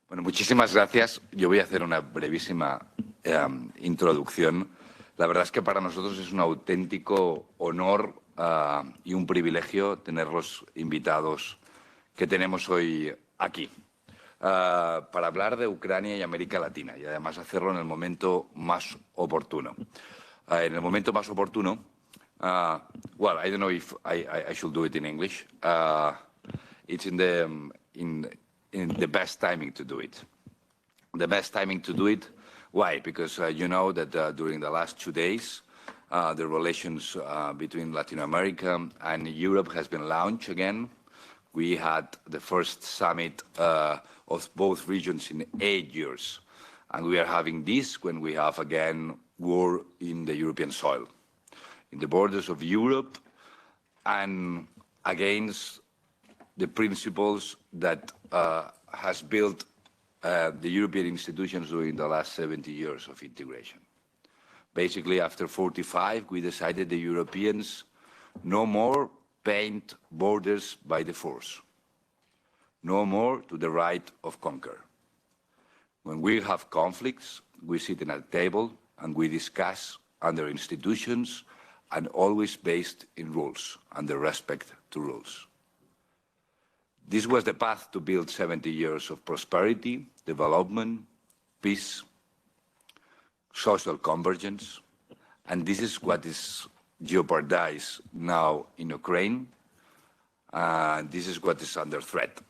Bueno, muchísimas gracias. Yo voy a hacer una brevísima introducción. La verdad es que para nosotros es un auténtico honor y un privilegio tener los invitados que tenemos hoy aquí para hablar de Ucrania y América Latina y además hacerlo en el momento más oportuno. En el momento más oportuno, well, I don't know if I should do it in English. It's in the best timing to do it. The best timing to do it. Why? Because you know that during the last 2 days, the relations between Latin America and Europe has been launched again. We had the first summit of both regions in 8 years. And we are having this when we have again war in the European soil, in the borders of Europe and against the principles that has built the European institutions during the last 70 years of integration. Basically, after 45, we decided the Europeans no more paint borders by the force, no more to the right of conquer. When we have conflicts, we sit at a table and we discuss under institutions and always based in rules and the respect to rules. This was the path to build 70 years of prosperity, development, peace, social convergence, and this is what is jeopardized now in Ukraine, and this is what is under threat.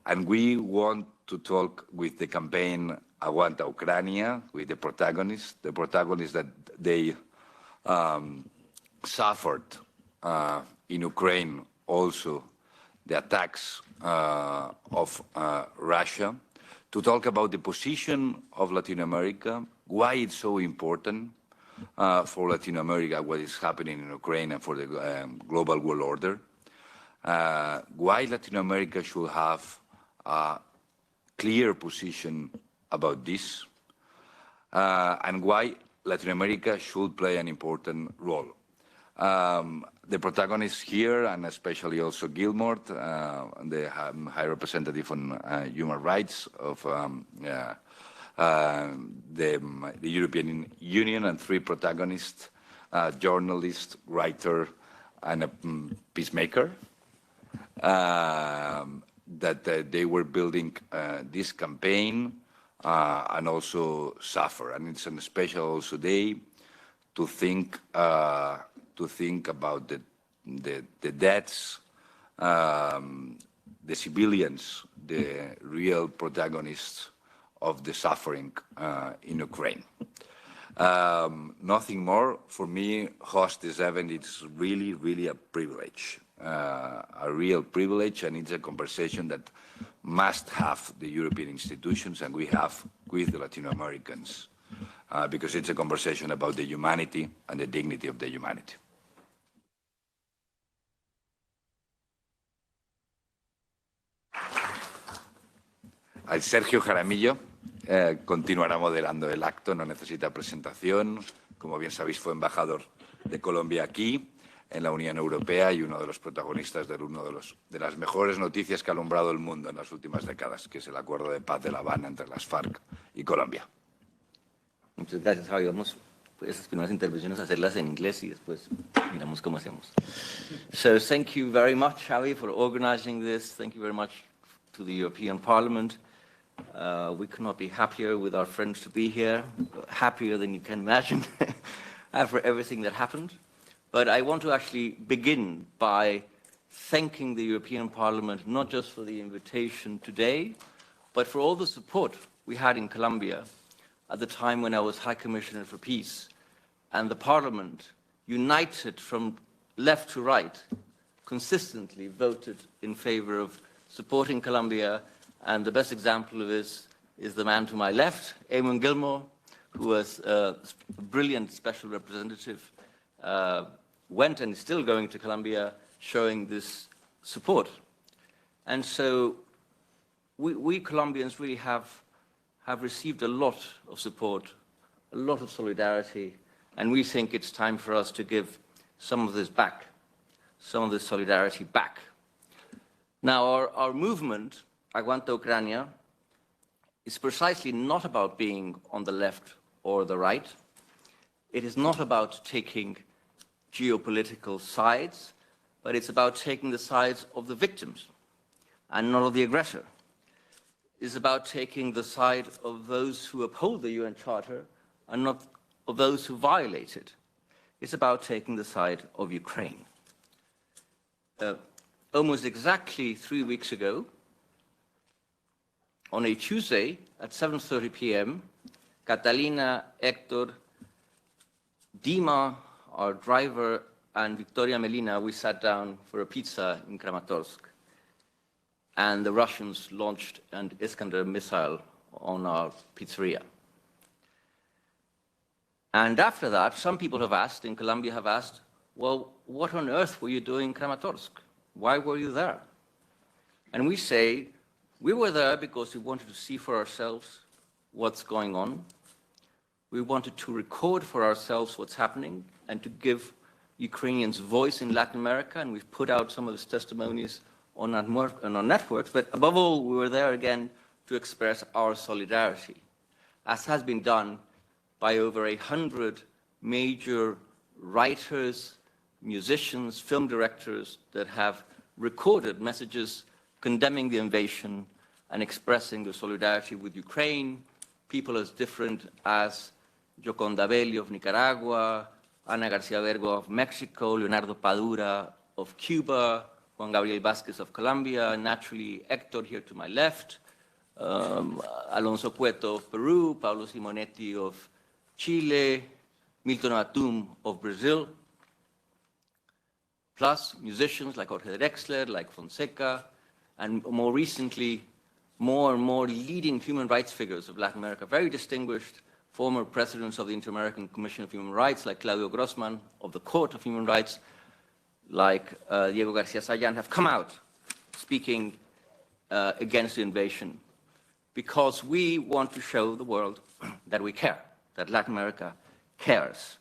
And we want to talk with the campaign Aguanta Ucrania, with the protagonists that they suffered in Ukraine also the attacks of Russia, to talk about the position of Latin America, why it's so important for Latin America, what is happening in Ukraine and for the global world order, why Latin America should have a clear position about this, and why Latin America should play an important role. The protagonists here, and especially also Gilmore, the High Representative on Human Rights of the European Union, and 3 protagonists, journalist, writer, and a peacemaker, that they were building this campaign and also suffer. And it's a special also day to think about the deaths, the civilians, the real protagonists of the suffering in Ukraine. Nothing more. For me, host this event, it's really, really a privilege, a real privilege, and it's a conversation that must have the European institutions and we have with the Latin Americans, because it's a conversation about the humanity and the dignity of the humanity. Al Sergio Jaramillo continuará moderando el acto, no necesita presentación. Como bien sabéis, fue embajador de Colombia aquí, en la Unión Europea, y uno de los protagonistas de las mejores noticias que ha alumbrado el mundo en las últimas décadas, que es el acuerdo de paz de La Habana entre las FARC y Colombia. Muchas gracias, Javi. Vamos esas primeras intervenciones a hacerlas en inglés y después miramos cómo hacemos. So thank you very much, Javi, for organizing this. Thank you very much to the European Parliament. We could not be happier with our friends to be here, happier than you can imagine after everything that happened. But I want to actually begin by thanking the European Parliament, not just for the invitation today, but for all the support we had in Colombia at the time when I was High Commissioner for Peace. And the Parliament, united from left to right, consistently voted in favor of supporting Colombia. And the best example of this is the man to my left, Eamon Gilmore, who was a brilliant special representative, went and is still going to Colombia showing this support. And so we Colombians really have received a lot of support, a lot of solidarity, and we think it's time for us to give some of this back, some of this solidarity back. Now, our movement, Aguanta Ucrania, is precisely not about being on the left or the right. It is not about taking geopolitical sides, but it's about taking the sides of the victims and not of the aggressor. It's about taking the side of those who uphold the UN Charter and not of those who violate it. It's about taking the side of Ukraine. Almost exactly 3 weeks ago, on a Tuesday at 7:30 p.m., Catalina, Hector, Dima, our driver, and Victoria Amelina, we sat down for a pizza in Kramatorsk. And the Russians launched an Iskander missile on our pizzeria. And after that, some people have asked, in Colombia have asked, well, what on earth were you doing in Kramatorsk? Why were you there? And we say, we were there because we wanted to see for ourselves what's going on. We wanted to record for ourselves what's happening and to give Ukrainians voice in Latin America, and we've put out some of his testimonies on our networks, but above all, we were there again to express our solidarity, as has been done by over 100 major writers, musicians, film directors that have recorded messages condemning the invasion and expressing their solidarity with Ukraine, people as different as Gioconda Belli of Nicaragua, Ana Garcia Vergo of Mexico, Leonardo Padura of Cuba, Juan Gabriel Vázquez of Colombia, naturally Hector here to my left, Alonso Cueto of Peru, Pablo Simonetti of Chile, Milton Atum of Brazil, plus musicians like Jorge Drexler, like Fonseca, and more recently, more and more leading human rights figures of Latin America, very distinguished former presidents of the Inter-American Commission of Human Rights, like Claudio Grossman of the Court of Human Rights, like Diego Garcia Sayan, have come out speaking against the invasion because we want to show the world that we care, that Latin America cares.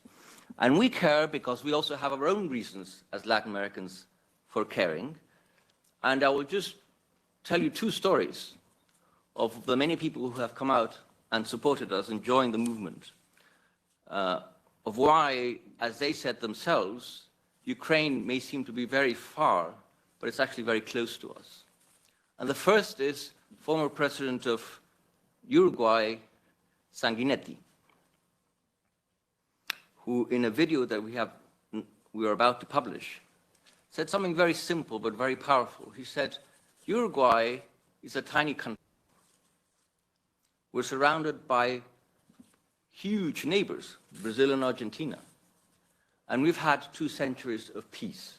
And we care because we also have our own reasons as Latin Americans for caring. And I will just tell you 2 stories of the many people who have come out and supported us and joined the movement, of why, as they said themselves, Ukraine may seem to be very far, but it's actually very close to us. And the first is former president of Uruguay, Sanguinetti, who in a video that we are about to publish, said something very simple but very powerful. He said, Uruguay is a tiny country. We're surrounded by huge neighbors, Brazil and Argentina. And we've had 2 centuries of peace.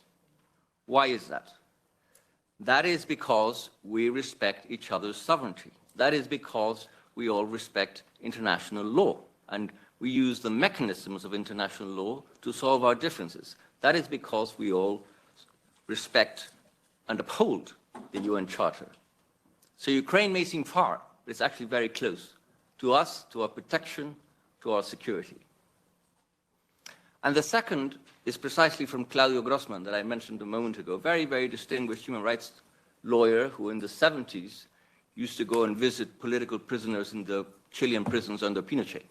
Why is that? That is because we respect each other's sovereignty. That is because we all respect international law. And we use the mechanisms of international law to solve our differences. That is because we all respect and uphold the UN Charter. So Ukraine may seem far, but it's actually very close to us, to our protection, to our security. And the second is precisely from Claudio Grossman that I mentioned a moment ago, very, very distinguished human rights lawyer who in the 70s used to go and visit political prisoners in the Chilean prisons under Pinochet.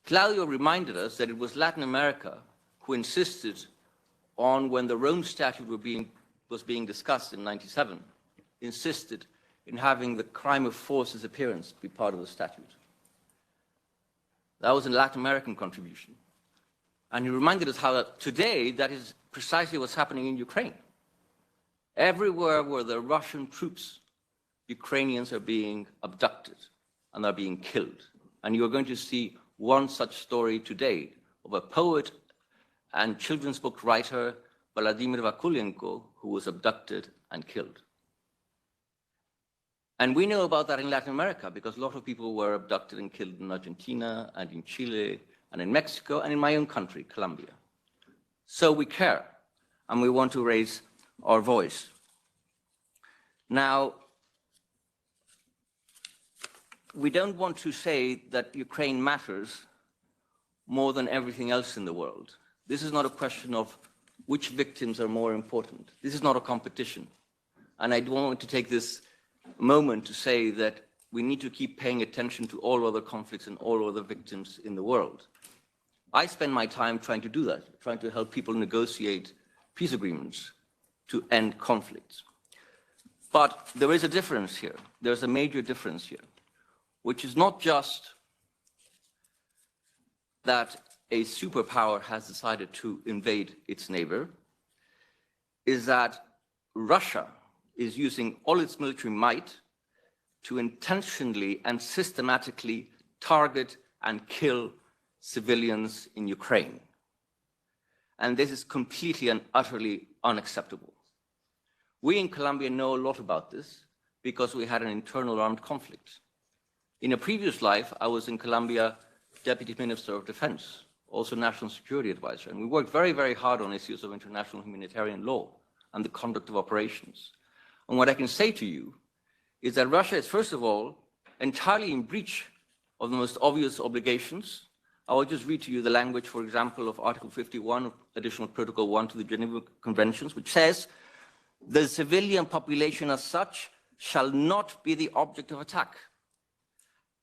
Claudio reminded us that it was Latin America who insisted on, when the Rome Statute was being discussed in '97, insisted in having the crime of force disappearance be part of the statute. That was a Latin American contribution. And he reminded us how that today that is precisely what's happening in Ukraine. Everywhere where there are Russian troops, Ukrainians are being abducted and are being killed. And you are going to see one such story today of a poet and children's book writer, Vladimir Vakulenko, who was abducted and killed. And we know about that in Latin America because a lot of people were abducted and killed in Argentina and in Chile and in Mexico and in my own country, Colombia. So we care and we want to raise our voice. Now, we don't want to say that Ukraine matters more than everything else in the world. This is not a question of which victims are more important. This is not a competition. And I don't want to take this moment to say that we need to keep paying attention to all other conflicts and all other victims in the world. I spend my time trying to do that, trying to help people negotiate peace agreements to end conflicts. But there is a difference here. There's a major difference here, which is not just that a superpower has decided to invade its neighbor, is that Russia is using all its military might to intentionally and systematically target and kill civilians in Ukraine. And this is completely and utterly unacceptable. We in Colombia know a lot about this because we had an internal armed conflict. In a previous life, I was in Colombia Deputy Minister of Defense, also National Security Advisor, and we worked very, very hard on issues of international humanitarian law and the conduct of operations. And what I can say to you is that Russia is, first of all, entirely in breach of the most obvious obligations. I will just read to you the language, for example, of Article 51 of Additional Protocol 1 to the Geneva Conventions, which says, the civilian population as such shall not be the object of attack.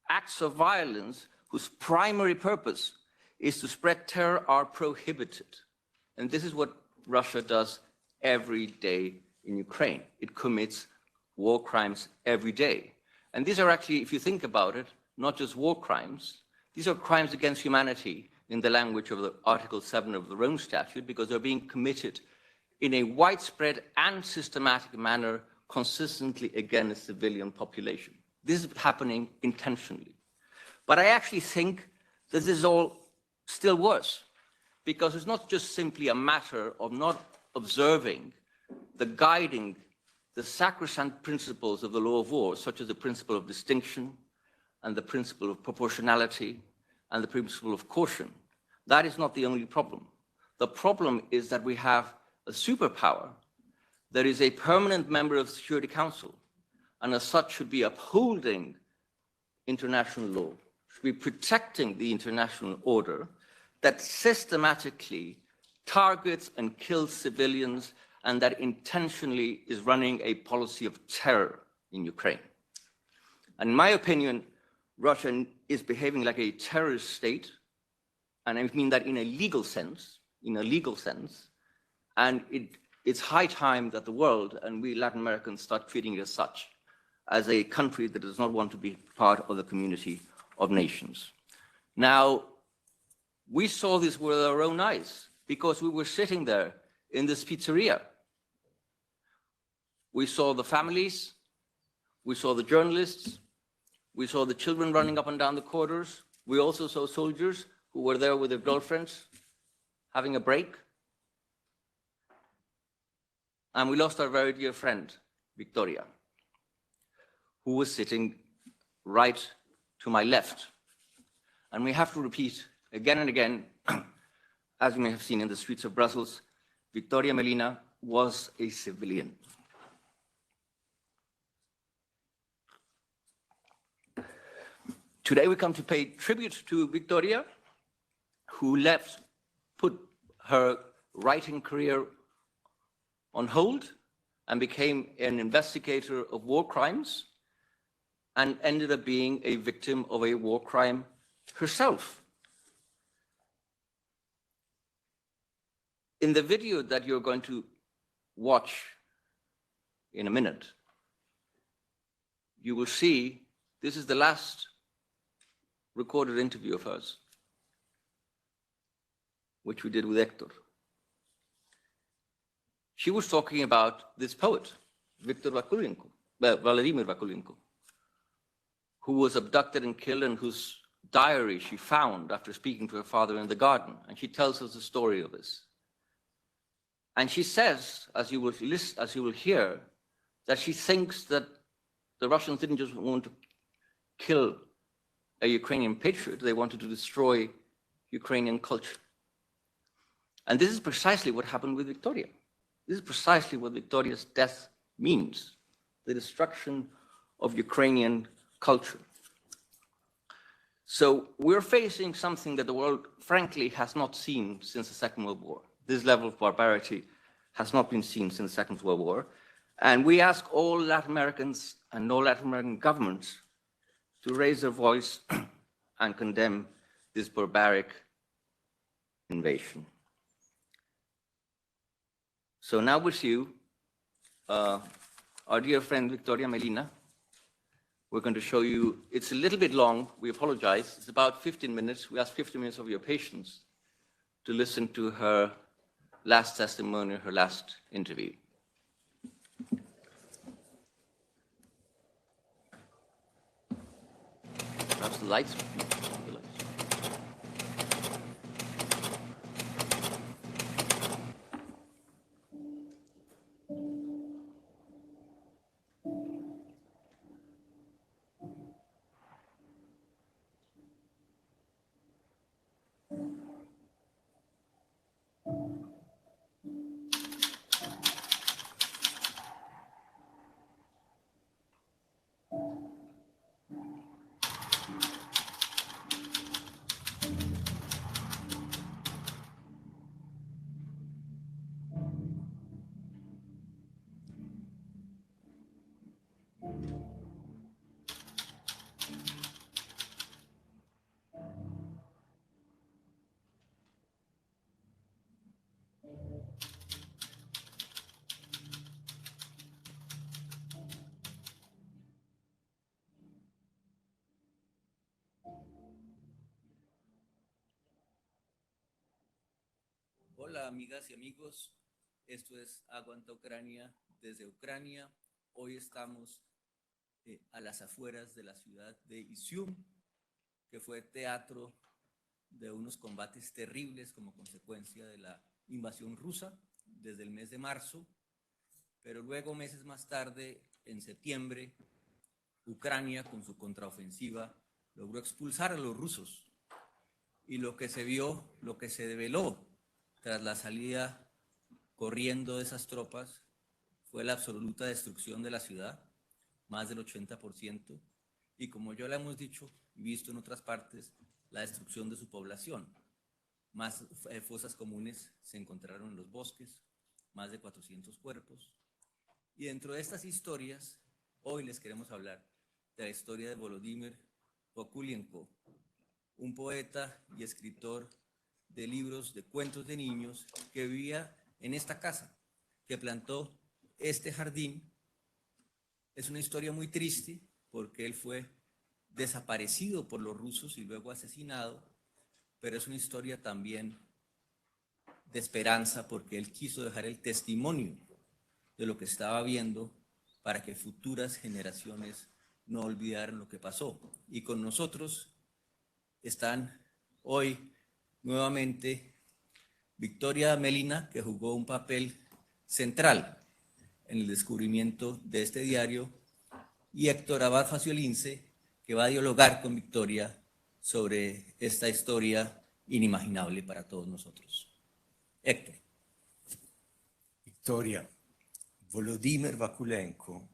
Acts of violence whose primary purpose is to spread terror are prohibited. And this is what Russia does every day in Ukraine. It commits war crimes every day. And these are actually, if you think about it, not just war crimes, these are crimes against humanity in the language of the Article 7 of the Rome Statute, because they're being committed in a widespread and systematic manner consistently against the civilian population. This is happening intentionally. But I actually think that this is all still worse, because it's not just simply a matter of not observing the sacrosanct principles of the law of war, such as the principle of distinction and the principle of proportionality and the principle of caution. That is not the only problem. The problem is that we have a superpower that is a permanent member of the Security Council, and as such should be upholding international law, should be protecting the international order, that systematically targets and kills civilians and that intentionally is running a policy of terror in Ukraine. And in my opinion, Russia is behaving like a terrorist state, and I mean that in a legal sense, and it's high time that the world, and we Latin Americans, start treating it as such, as a country that does not want to be part of the community of nations. Now, we saw this with our own eyes because we were sitting there in this pizzeria. We saw the families, we saw the journalists, we saw the children running up and down the corridors. We also saw soldiers who were there with their girlfriends having a break. And we lost our very dear friend, Victoria, who was sitting right to my left. And we have to repeat again and again, as you may have seen in the streets of Brussels, Victoria Amelina was a civilian. Today we come to pay tribute to Victoria, who put her writing career on hold and became an investigator of war crimes and ended up being a victim of a war crime herself. In the video that you're going to watch in a minute, you will see this is the last recorded interview of hers, which we did with Hector. She was talking about this poet, Vladimir Vakulenko, who was abducted and killed and whose diary she found after speaking to her father in the garden. And she tells us the story of this. And she says, as you will hear, that she thinks that the Russians didn't just want to kill a Ukrainian patriot, they wanted to destroy Ukrainian culture. And this is precisely what happened with Victoria. This is precisely what Victoria's death means, the destruction of Ukrainian culture. So we're facing something that the world, frankly, has not seen since the Second World War. This level of barbarity has not been seen since the Second World War. And we ask all Latin Americans and no Latin American governments to raise their voice and condemn this barbaric invasion. So now with you, our dear friend Victoria Amelina. We're going to show you, it's a little bit long, we apologize. It's about 15 minutes. We ask 15 minutes of your patience to listen to her last testimony, her last interview. Perhaps the lights. Hola amigas y amigos, esto es Aguanta Ucrania desde Ucrania. Hoy estamos a las afueras de la ciudad de Izium, que fue teatro de unos combates terribles como consecuencia de la invasión rusa desde el mes de marzo, pero luego meses más tarde, en septiembre, Ucrania con su contraofensiva logró expulsar a los rusos y lo que se vio, lo que se develó tras la salida corriendo de esas tropas fue la absoluta destrucción de la ciudad, más del 80%, y como ya lo hemos dicho y visto en otras partes, la destrucción de su población. Más fosas comunes se encontraron en los bosques, más de 400 cuerpos. Y dentro de estas historias, hoy les queremos hablar de la historia de Volodymyr Vakulenko, un poeta y escritor de libros, de cuentos de niños, que vivía en esta casa, que plantó este jardín. Es una historia muy triste porque él fue desaparecido por los rusos y luego asesinado, pero es una historia también de esperanza porque él quiso dejar el testimonio de lo que estaba viendo para que futuras generaciones no olvidaran lo que pasó. Y con nosotros están hoy nuevamente Victoria Amelina, que jugó un papel central en el descubrimiento de este diario, y Héctor Abad Faciolince, que va a dialogar con Victoria sobre esta historia inimaginable para todos nosotros. Héctor. Victoria, Volodymyr Vakulenko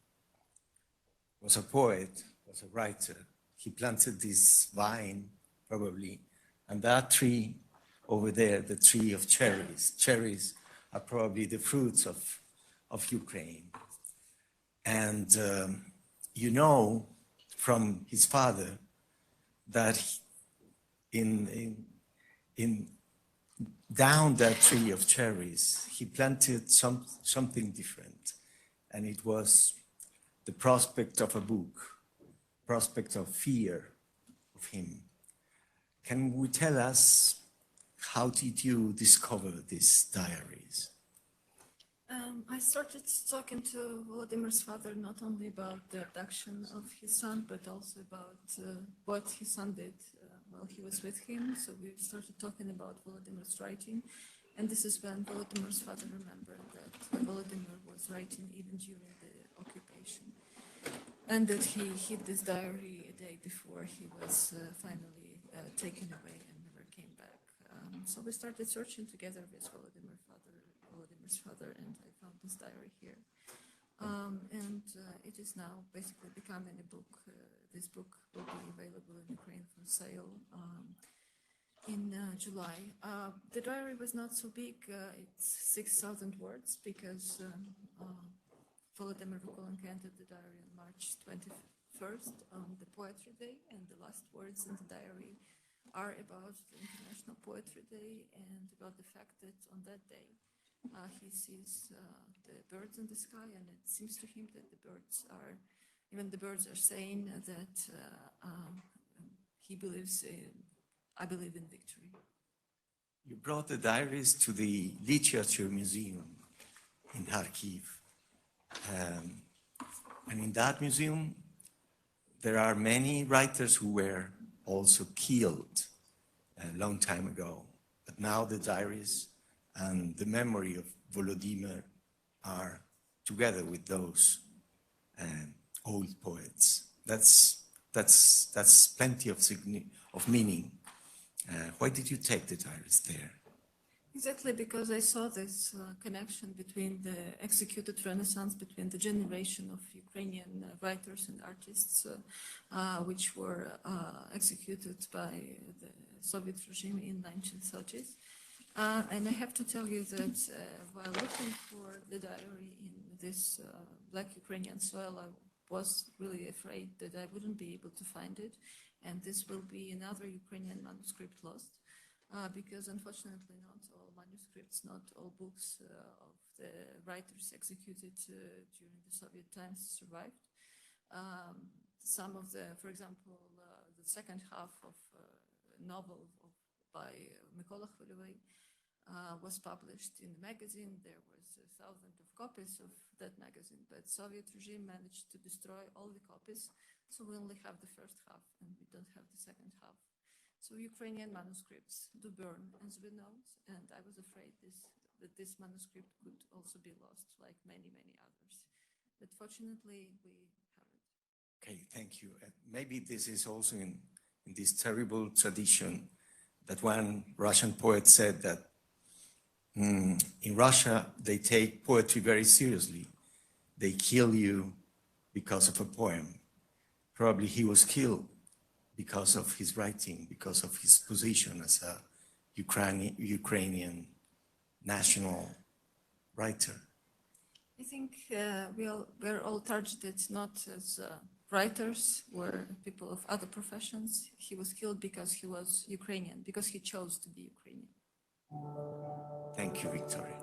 was a poet, was a writer. He planted this vine, probably, and that tree over there, the tree of cherries. Cherries are probably the fruits of Ukraine. And you know from his father that down that tree of cherries, he planted something different. And it was the prospect of a book, prospect of fear of him. Can you tell us, how did you discover these diaries? I started talking to Volodymyr's father not only about the abduction of his son, but also about what his son did while he was with him. So we started talking about Volodymyr's writing, and this is when Volodymyr's father remembered that Volodymyr was writing even during the occupation, and that he hid this diary a day before he was finally taken away and never came back. So we started searching together with Volodymyr's father, and I found this diary here. And it is now basically becoming a book. This book will be available in Ukraine for sale in July. The diary was not so big. It's 6,000 words because Volodymyr Vakulenko entered the diary on March 21st on the Poetry Day, and the last words in the diary are about the International Poetry Day and about the fact that on that day he sees the birds in the sky, and it seems to him that even the birds are saying that he believes I believe in victory. You brought the diaries to the Literature Museum in Kharkiv. And in that museum, there are many writers who were also killed a long time ago. But now the diaries and the memory of Volodymyr are together with those old poets. That's plenty of meaning. Why did you take the diaries there? Exactly, because I saw this connection between the executed Renaissance, between the generation of Ukrainian writers and artists which were executed by the Soviet regime in 1930s. And I have to tell you that while looking for the diary in this Black Ukrainian soil, I was really afraid that I wouldn't be able to find it. And this will be another Ukrainian manuscript lost, because unfortunately not all manuscripts, not all books of the writers executed during the Soviet times survived. Some of the, for example, the second half of a novel by Mykola Khvylevy was published in the magazine. There was 1,000 of copies of that magazine, but Soviet regime managed to destroy all the copies. So we only have the first half and we don't have the second half. So Ukrainian manuscripts do burn, as we know, and I was afraid that this manuscript could also be lost, like many, many others. But fortunately, we have it. Okay, thank you. Maybe this is also in this terrible tradition that one Russian poet said that in Russia, they take poetry very seriously. They kill you because of a poem. Probably he was killed because of his writing, because of his position as a Ukrainian national writer. I think we're all targeted not as writers or people of other professions. He was killed because he was Ukrainian, because he chose to be Ukrainian. Thank you, Victoria.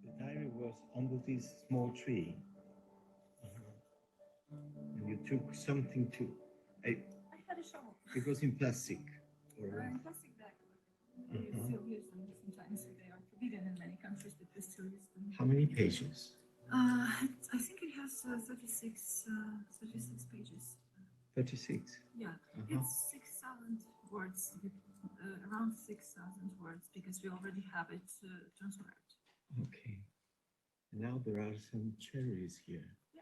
The diary was under this small tree. And you took something to... I had a shovel. It was in plastic. In plastic bag. You still use them sometimes. They are forbidden in many countries, but we still use them. How many pages? I think it has 36 pages. 36? Yeah, it's 6,000 words, around 6,000 words, because we already have it transcribed. Okay. Now there are some cherries here. Yeah.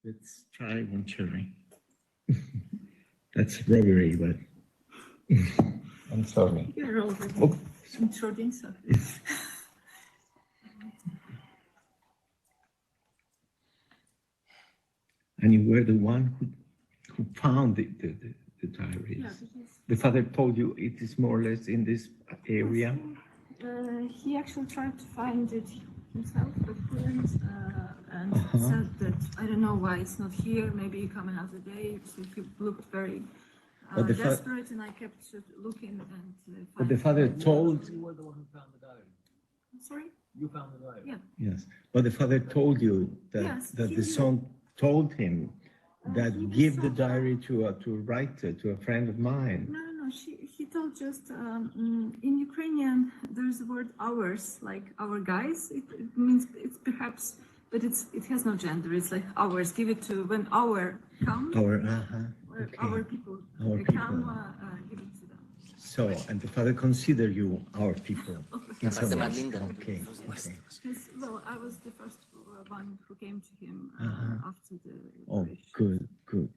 Let's try one cherry. That's strawberry, but I'm sorry. You're already intruding, so. And you were the one who found the diaries. Yeah, the father told you it is more or less in this area. He actually tried to find it himself, but couldn't, and said that I don't know why it's not here. Maybe come another day. So he looked very desperate, and I kept looking. And but the father told. You were the one who found the diary. Sorry. You found the diary. Yeah. Yes, but the father told you that Yes, the son told him that give the diary to a writer, to a friend of mine. No. He told just in Ukrainian there's the word ours, like our guys. It means it's perhaps, but it has no gender. It's like ours. Give it to when our come. Our people. Our they people. come, give it to them. So, and the father consider you our people. In some Más ways. linda. Okay. Well, I was the first one who came to him after the Oh, liberation. good.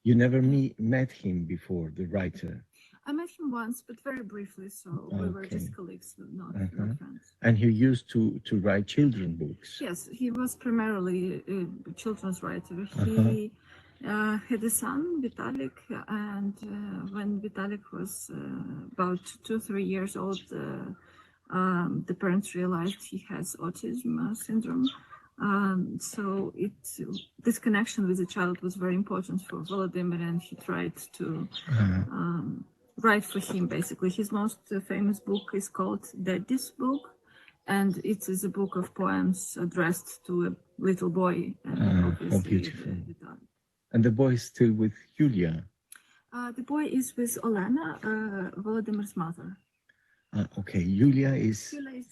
You never met him before, the writer. I met him once, but very briefly, so we were just Okay. colleagues, not friends. And he used to write children books. Yes, he was primarily a children's writer. He had a son, Vitalik, and when Vitalik was about 2 or 3 years old, the parents realized he has autism syndrome. So this connection with the child was very important for Volodymyr, and he tried to write for him, basically. His most famous book is called Daddy's Book, and it is a book of poems addressed to a little boy. And obviously, beautiful. And the boy is still with Julia. The boy is with Olena, Volodymyr's mother. Okay, Julia is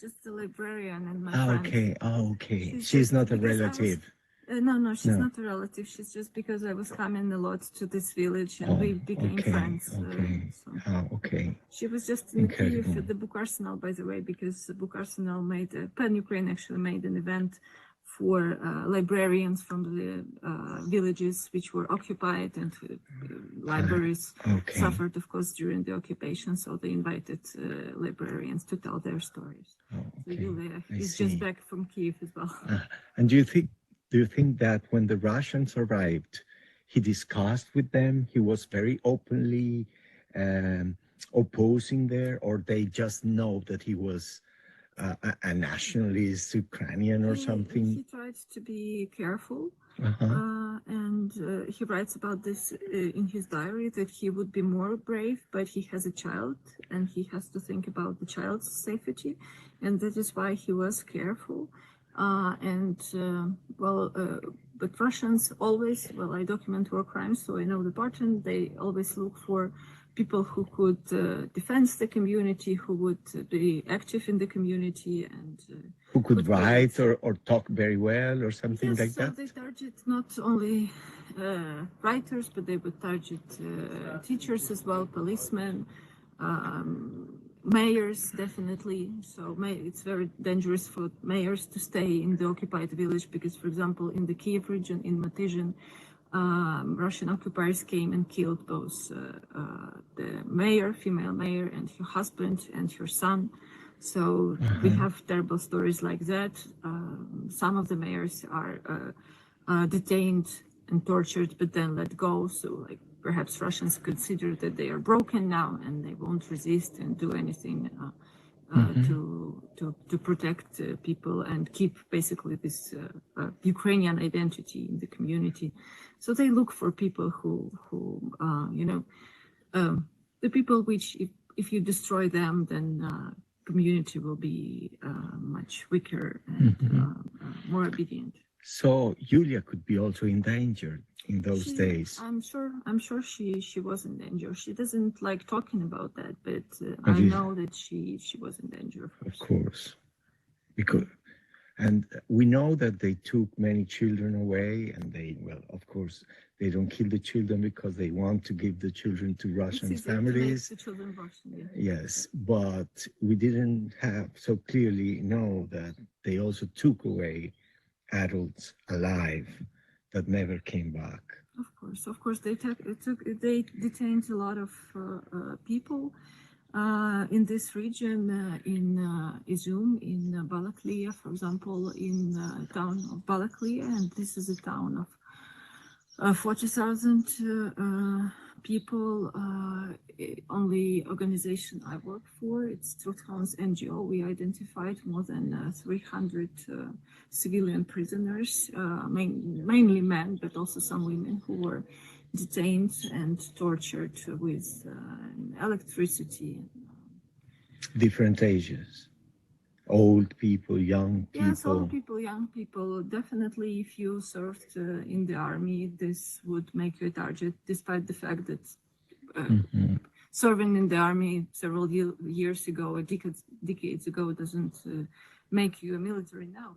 just a librarian and my friend. Okay. She's not a relative. No, she's not a relative. She's just because I was coming a lot to this village and we became friends. Okay. She was just in Kyiv at the Book Arsenal, by the way, because the Book Arsenal Pan-Ukraine actually made an event for librarians from the villages which were occupied, and libraries suffered, of course, during the occupation. So they invited librarians to tell their stories. So Julia is just back from Kyiv as well. And do you think that when the Russians arrived, he discussed with them? He was very openly opposing there, or they just know that he was a nationalist Ukrainian or something? He tried to be careful, and he writes about this in his diary, that he would be more brave, but he has a child and he has to think about the child's safety, and that is why he was careful. But Russians always, I document war crimes, so I know the pattern. They always look for people who could defend the community, who would be active in the community, and who could write or talk very well or something like that. So they target not only writers, but they would target teachers as well, policemen, mayors, definitely. So it's very dangerous for mayors to stay in the occupied village because, for example, in the Kyiv region, in Matyzhin, Russian occupiers came and killed both the mayor, female mayor, and her husband and her son. So we have terrible stories like that. Some of the mayors are detained and tortured, but then let go. So perhaps Russians consider that they are broken now and they won't resist and do anything to protect people and keep basically this Ukrainian identity in the community. So they look for people who the people which, if you destroy them, then community will be much weaker and more obedient. So Julia could be also endangered in those days. I'm sure she was in danger. She doesn't like talking about that, but I know that she was in danger. Of course, and we know that they took many children away, and of course, they don't kill the children because they want to give the children to Russian families. The children Russian, yeah. Yes, but we didn't have so clearly know that they also took away adults alive that never came back. Of course, they detained a lot of people in this region, in Izum, in Balaklia, for example, in the town of Balaklia, and this is a town of 40,000 people. Only organization I work for, it's Truthhounds NGO. We identified more than 300 civilian prisoners, mainly men, but also some women who were detained and tortured with electricity. Different ages. Old people, young people. Yes, old people, young people. Definitely, if you served in the army, this would make you a target, despite the fact that serving in the army several years ago, or decades ago, doesn't make you a military now.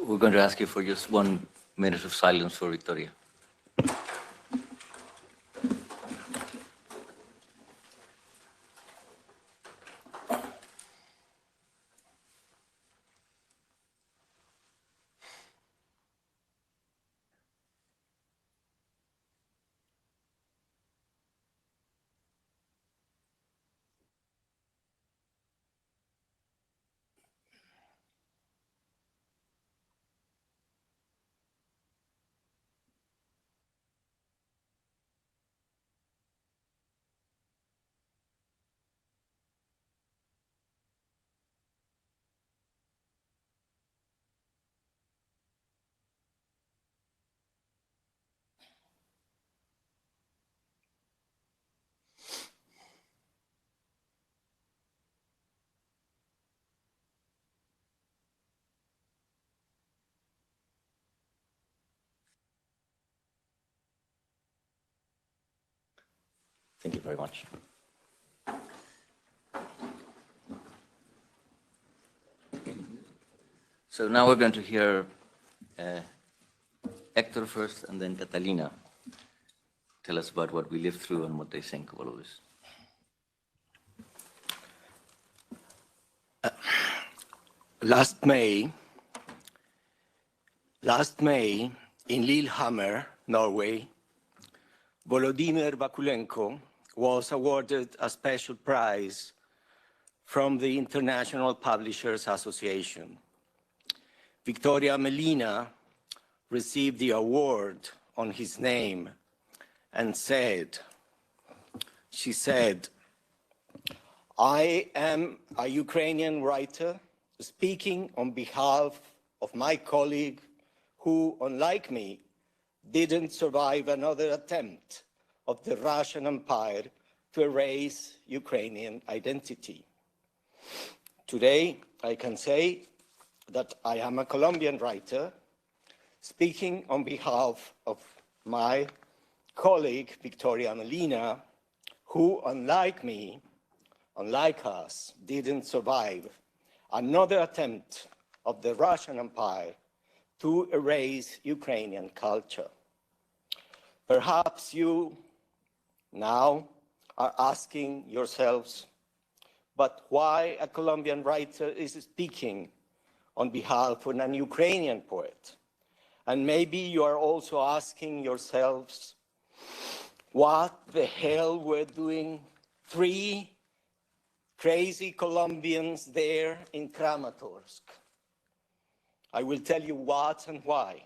We're going to ask you for just 1 minute of silence for Victoria. Thank you very much. So now we're going to hear Hector first and then Catalina tell us about what we lived through and what they think of all of this. Last May in Lillehammer, Norway, Volodymyr Vakulenko was awarded a special prize from the International Publishers Association. Victoria Amelina received the award on his name and she said, I am a Ukrainian writer speaking on behalf of my colleague who, unlike me, didn't survive another attempt of the Russian Empire to erase Ukrainian identity. Today, I can say that I am a Colombian writer speaking on behalf of my colleague, Victoria Amelina, who, unlike me, unlike us, didn't survive another attempt of the Russian Empire to erase Ukrainian culture. Perhaps you now are asking yourselves, but why a Colombian writer is speaking on behalf of an Ukrainian poet? And maybe you are also asking yourselves, what the hell were doing 3 crazy Colombians there in Kramatorsk? I will tell you what and why.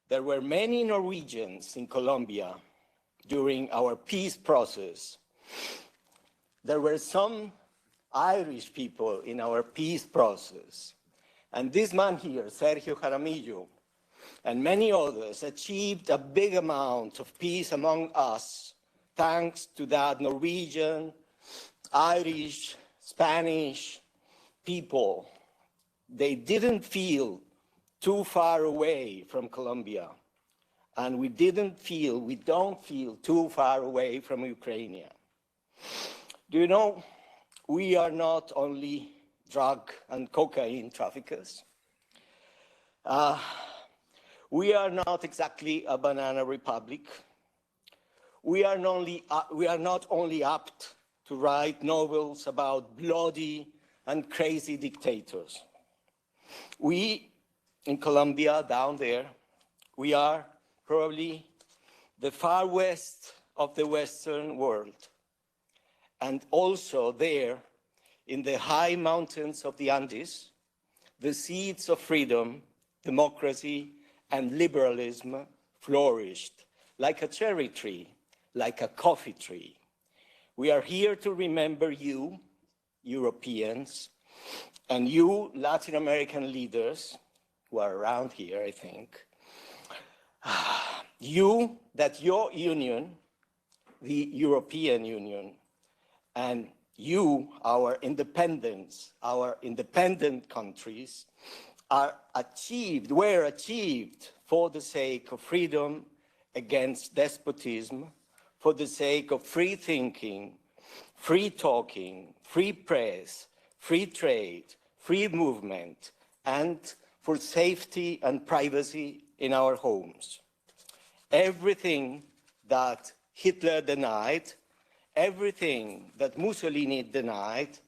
There were many Norwegians in Colombia during our peace process. There were some Irish people in our peace process. And this man here, Sergio Jaramillo, and many others achieved a big amount of peace among us thanks to that Norwegian, Irish, Spanish people. They didn't feel too far away from Colombia, and we don't feel too far away from Ukraine. Do you know, we are not only drug and cocaine traffickers. We are not exactly a banana republic. We are not only apt to write novels about bloody and crazy dictators. We, in Colombia, down there, we are probably the far west of the Western world. And also there, in the high mountains of the Andes, the seeds of freedom, democracy, and liberalism flourished like a cherry tree, like a coffee tree. We are here to remember you, Europeans, And you Latin American leaders who are around here, I think, that your union, the European Union, and you, our independent countries, were achieved for the sake of freedom against despotism, for the sake of free thinking, free talking, free press, free trade, free movement, and for safety and privacy in our homes. Everything that Hitler denied, everything that Mussolini denied,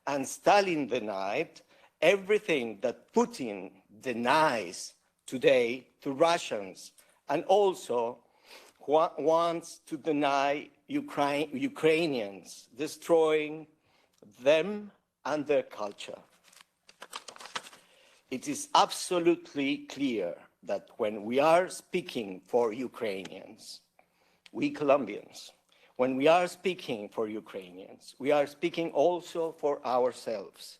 and Stalin denied, everything that Putin denies today to Russians, and also wants to deny Ukrainians, destroying them and their culture. It is absolutely clear that when we are speaking for Ukrainians, we Colombians, when we are speaking for Ukrainians, we are speaking also for ourselves.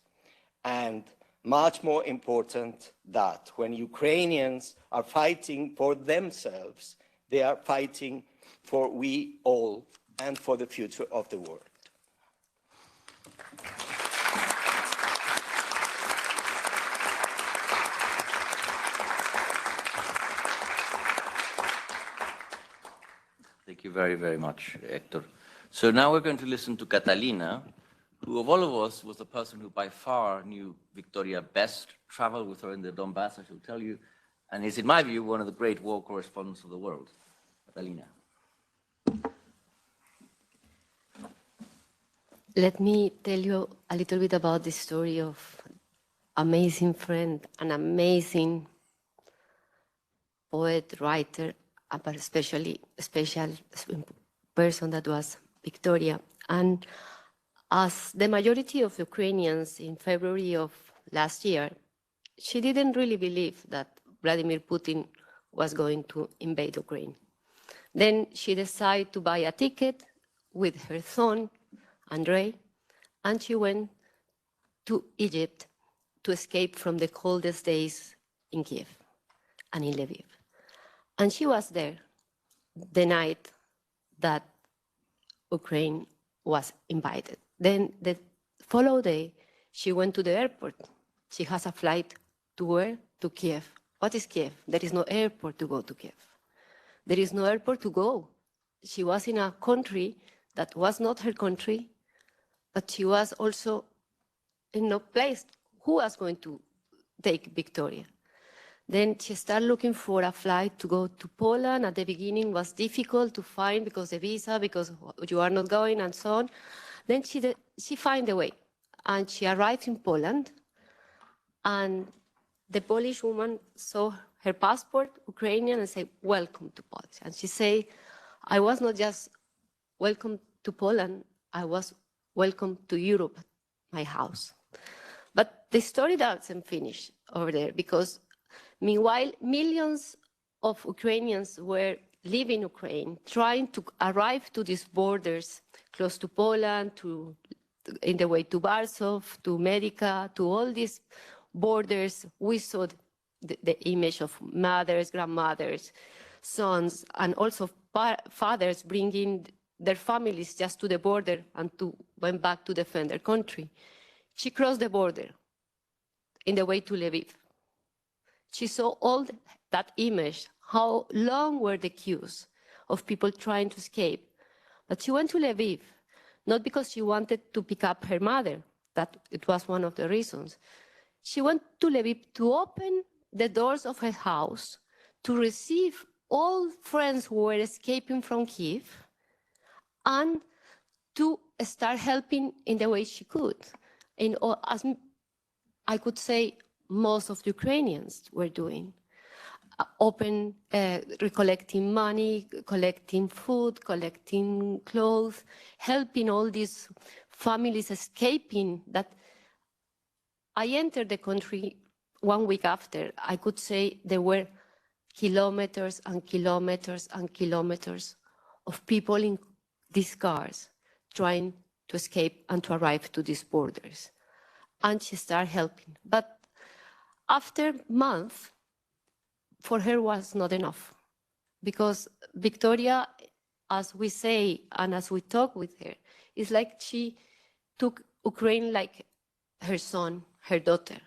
And much more important that when Ukrainians are fighting for themselves, they are fighting for we all and for the future of the world. Thank you very, very much, Hector. So now we're going to listen to Catalina, who of all of us was the person who by far knew Victoria best, traveled with her in the Donbass, I shall tell you, and is, in my view, one of the great war correspondents of the world. Catalina. Let me tell you a little bit about the story of amazing friend, an amazing poet, writer, but especially a special person that was Victoria. And as the majority of Ukrainians in February of last year, she didn't really believe that Vladimir Putin was going to invade Ukraine. Then she decided to buy a ticket with her son, Andrei, and she went to Egypt to escape from the coldest days in Kiev and in Lviv. And she was there the night that Ukraine was invaded. Then the following day, she went to the airport. She has a flight to where? To Kiev. What is Kiev? There is no airport to go to Kiev. There is no airport to go. She was in a country that was not her country, but she was also in no place. Who was going to take Victoria? Then she started looking for a flight to go to Poland. At the beginning, it was difficult to find because the visa, because you are not going, and so on. Then she found a way, and she arrived in Poland, and the Polish woman saw her passport, Ukrainian, and said, "Welcome to Poland." And she said, "I was not just welcome to Poland, I was welcome to Europe, my house." But the story doesn't finish over there, because meanwhile, millions of Ukrainians were leaving Ukraine, trying to arrive to these borders close to Poland, in the way to Warsaw, to Medica, to all these borders. We saw the image of mothers, grandmothers, sons, and also fathers bringing their families just to the border and went back to defend their country. She crossed the border in the way to Lviv. She saw all that image, how long were the queues of people trying to escape. But she went to Lviv, not because she wanted to pick up her mother, that it was one of the reasons. She went to Lviv to open the doors of her house, to receive all friends who were escaping from Kiev, and to start helping in the way she could. As I could say, most of the Ukrainians were doing. Recollecting money, collecting food, collecting clothes, helping all these families escaping. That I entered the country 1 week after. I could say there were kilometers and kilometers and kilometers of people in these cars trying to escape and to arrive to these borders. and she started helping. But after a month, for her was not enough, because Victoria, as we say and as we talk with her, it's like she took Ukraine like her son, her daughter.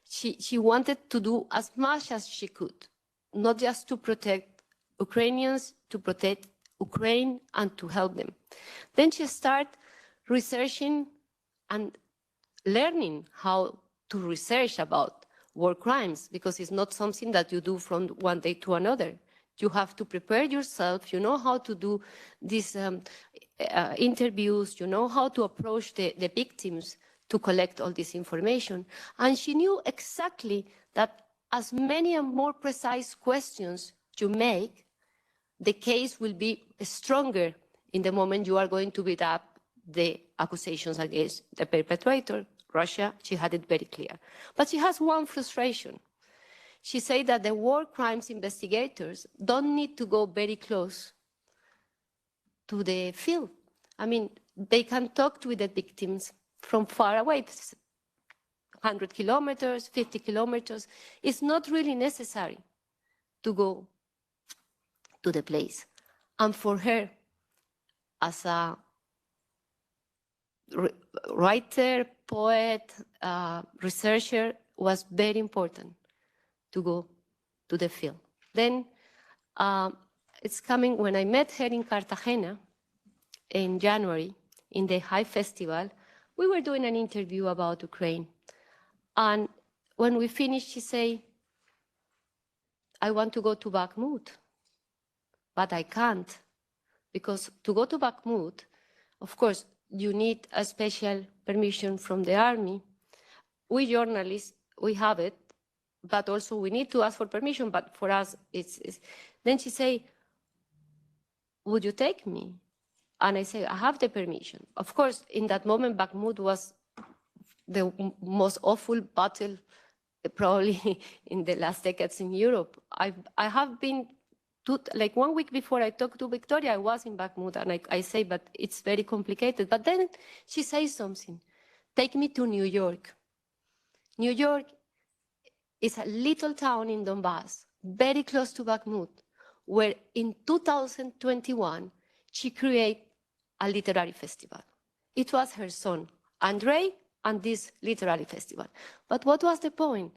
She wanted to do as much as she could, not just to protect Ukrainians, to protect Ukraine and to help them. Then she started researching and learning how to research about war crimes, because it's not something that you do from one day to another. You have to prepare yourself, you know how to do these interviews, you know how to approach the victims to collect all this information. And she knew exactly that as many and more precise questions you make, the case will be stronger in the moment you are going to beat up the accusations against the perpetrator. Russia, she had it very clear. But she has one frustration. She said that the war crimes investigators don't need to go very close to the field. I mean, they can talk with the victims from far away, 100 kilometers, 50 kilometers. It's not really necessary to go to the place. And for her, as a writer, poet, researcher, was very important to go to the field. Then it's coming, when I met her in Cartagena in January, in the High Festival, we were doing an interview about Ukraine. And when we finished, she said, I want to go to Bakhmut, but I can't, because to go to Bakhmut, of course, you need a special permission from the army. We journalists, we have it, but also we need to ask for permission, but for us, it's... Then she said, would you take me? And I say, I have the permission. Of course, in that moment, Bakhmut was the most awful battle probably in the last decades in Europe. I have been, like 1 week before I talked to Victoria, I was in Bakhmut, and I say, but it's very complicated. But then she says something, take me to New York. New York is a little town in Donbass, very close to Bakhmut, where in 2021, she created a literary festival. It was her son, Andrei, and this literary festival. But what was the point?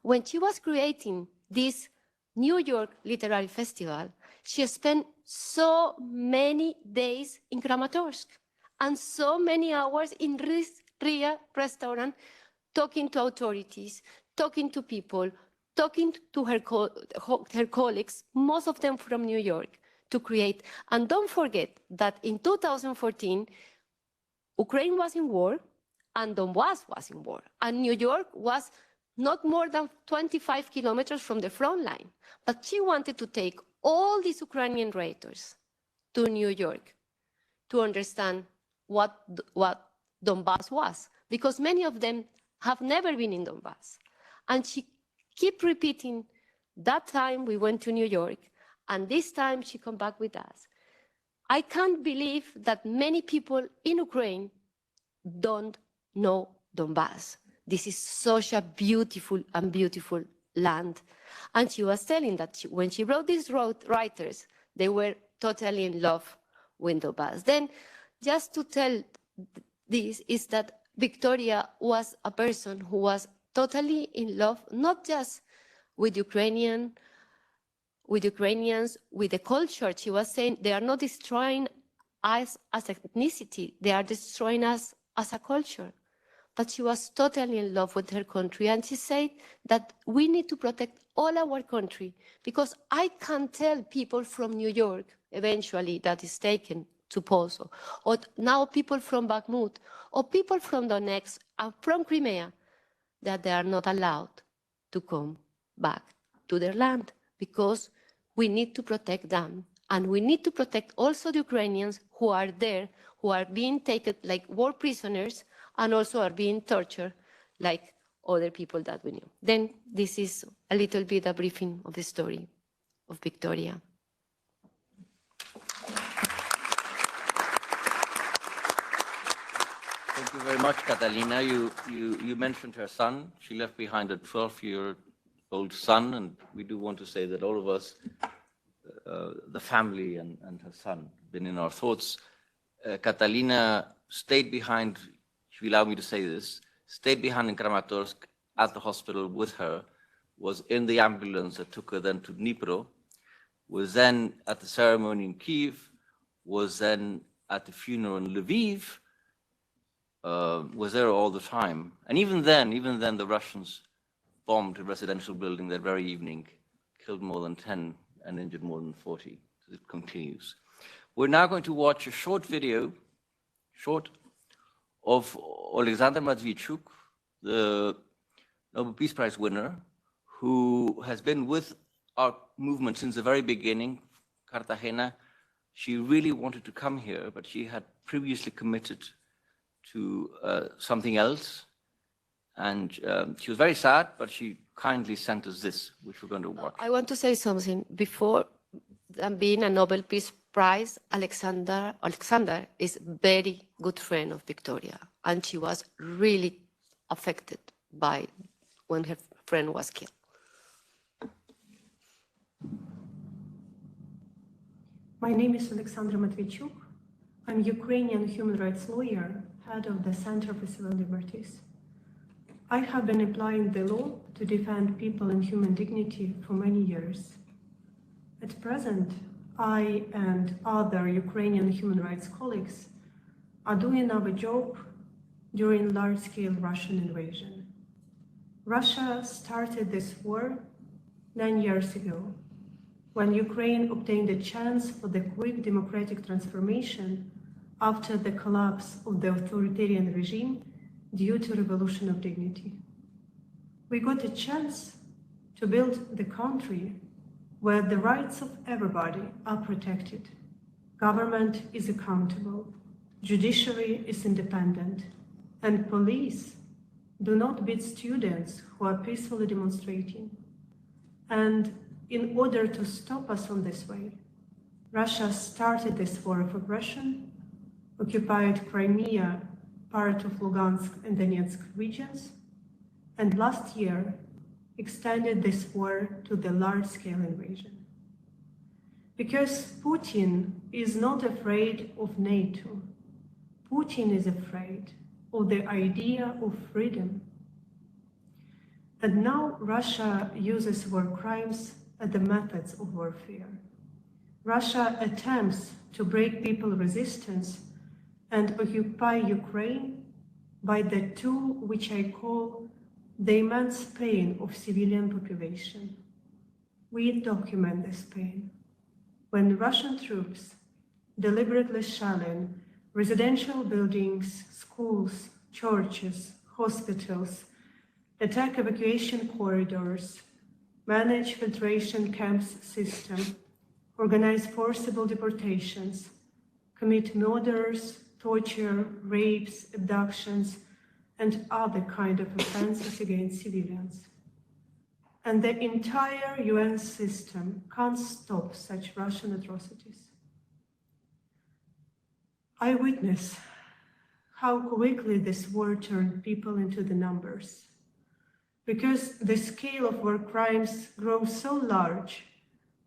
When she was creating this New York Literary Festival, she spent so many days in Kramatorsk and so many hours in Ria restaurant, talking to authorities, talking to people, talking to her colleagues, most of them from New York, to create. And don't forget that in 2014, Ukraine was in war and Donbass was in war. And New York was not more than 25 kilometers from the front line. But she wanted to take all these Ukrainian writers to New York to understand what Donbass was, because many of them have never been in Donbass. And she kept repeating, that time we went to New York, and this time she come back with us. I can't believe that many people in Ukraine don't know Donbass. This is such a beautiful and beautiful land. And she was telling that when she wrote these writers, they were totally in love with Donbass. Then just to tell this is that Victoria was a person who was totally in love, not just with Ukrainians, with the culture. She was saying they are not destroying us as ethnicity, they are destroying us as a culture. But she was totally in love with her country, and she said that we need to protect all our country, because I can tell people from New York, eventually that is taken to Poso, or now people from Bakhmut, or people from Donetsk and from Crimea, that they are not allowed to come back to their land, because we need to protect them. And we need to protect also the Ukrainians who are there, who are being taken like war prisoners, and also are being tortured like other people that we knew. Then this is a little bit a briefing of the story of Victoria. Thank you very much, Catalina. You mentioned her son. She left behind a 12-year-old son, and we do want to say that all of us, the family and her son, been in our thoughts. Catalina stayed behind, if you allow me to say this, stayed behind in Kramatorsk at the hospital with her, was in the ambulance that took her then to Dnipro, was then at the ceremony in Kyiv, was then at the funeral in Lviv, was there all the time. And even then, the Russians bombed a residential building that very evening, killed more than 10 and injured more than 40. It continues. We're now going to watch a short video, of Alexander Matviichuk, the Nobel Peace Prize winner, who has been with our movement since the very beginning, Cartagena. She really wanted to come here, but she had previously committed to something else. And she was very sad, but she kindly sent us this, which we're going to watch. I want to say something. Before being a Nobel Peace Prize, Alexander is a very good friend of Victoria. And she was really affected by when her friend was killed. My name is Alexandra Matviichuk. I'm Ukrainian human rights lawyer, head of the Center for Civil Liberties. I have been applying the law to defend people and human dignity for many years. At present, I and other Ukrainian human rights colleagues are doing our job during large-scale Russian invasion. Russia started this war 9 years ago, when Ukraine obtained a chance for the quick democratic transformation after the collapse of the authoritarian regime due to Revolution of Dignity. We got a chance to build the country where the rights of everybody are protected, government is accountable, judiciary is independent, and police do not beat students who are peacefully demonstrating. And in order to stop us on this way, Russia started this war of aggression, occupied Crimea, part of Lugansk and Donetsk regions, and last year extended this war to the large-scale invasion. Because Putin is not afraid of NATO. Putin is afraid of the idea of freedom. And now Russia uses war crimes as the methods of warfare. Russia attempts to break people's resistance and occupy Ukraine by the tool which I call the immense pain of civilian population. We document this pain. When Russian troops deliberately shelling residential buildings, schools, churches, hospitals, attack evacuation corridors, manage filtration camps system, organize forcible deportations, commit murders, torture, rapes, abductions, and other kind of offenses against civilians. And the entire UN system can't stop such Russian atrocities. I witness how quickly this war turned people into the numbers, because the scale of war crimes grows so large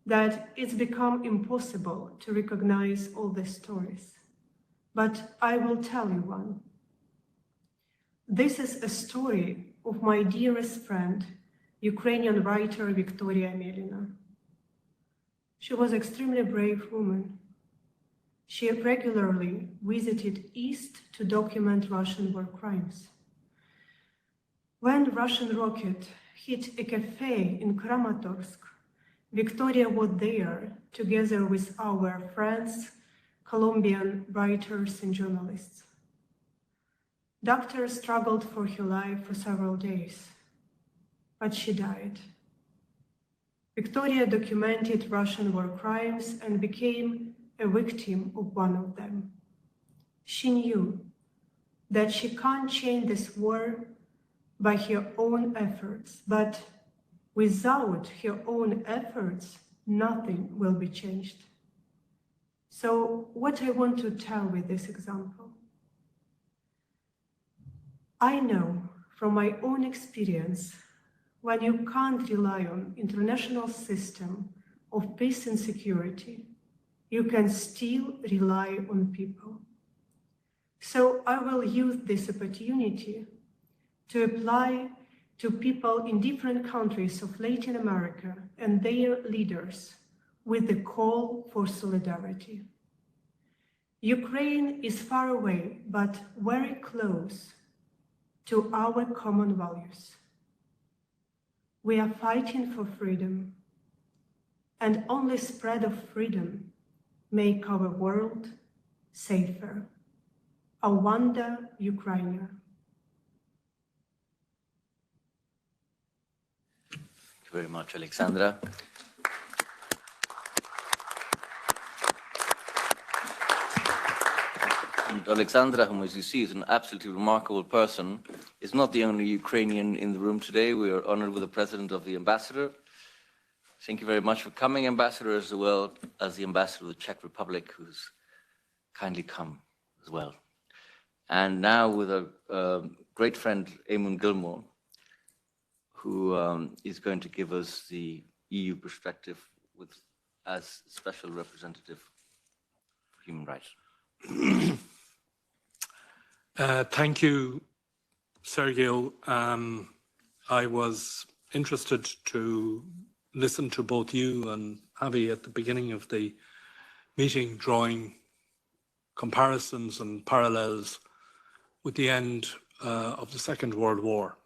that it's become impossible to recognize all the stories. But I will tell you one. This is a story of my dearest friend, Ukrainian writer Victoria Amelina. She was an extremely brave woman. She regularly visited East to document Russian war crimes. When Russian rocket hit a cafe in Kramatorsk, Victoria was there together with our friends, Colombian writers and journalists. Doctors struggled for her life for several days, but she died. Victoria documented Russian war crimes and became a victim of one of them. She knew that she can't change this war by her own efforts, but without her own efforts, nothing will be changed. So what I want to tell with this example, I know from my own experience, when you can't rely on international system of peace and security, you can still rely on people. So I will use this opportunity to apply to people in different countries of Latin America and their leaders with the call for solidarity. Ukraine is far away, but very close to our common values. We are fighting for freedom, and only spread of freedom make our world safer. Awanda, Ukraine. Thank you very much, Alexandra. And Alexandra, whom, as you see, is an absolutely remarkable person, is not the only Ukrainian in the room today. We are honored with the president of the ambassador. Thank you very much for coming, Ambassador, as well as the ambassador of the Czech Republic, who's kindly come as well. And now with a great friend, Eamon Gilmore, who is going to give us the EU perspective as special representative for human rights. Thank you, Sergio. I was interested to listen to both you and Javi at the beginning of the meeting, drawing comparisons and parallels with the end of the Second World War.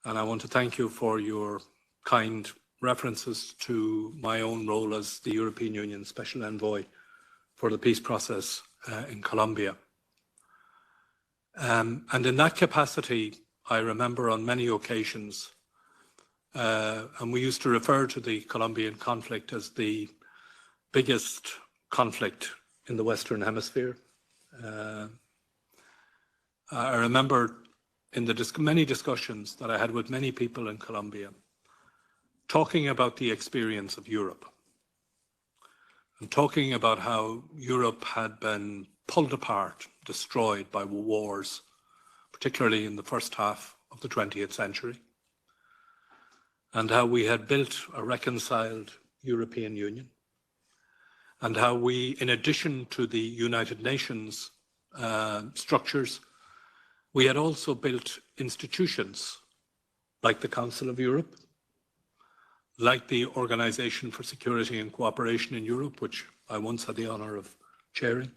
And I want to thank you for your kind references to my own role as the European Union Special Envoy for the peace process in Colombia. And in that capacity, I remember on many occasions, and we used to refer to the Colombian conflict as the biggest conflict in the Western Hemisphere. I remember in the many discussions that I had with many people in Colombia, talking about the experience of Europe and talking about how Europe had been pulled apart, destroyed by wars, particularly in the first half of the 20th century, and how we had built a reconciled European Union, and how we, in addition to the United Nations structures, we had also built institutions like the Council of Europe, like the Organization for Security and Cooperation in Europe, which I once had the honor of chairing,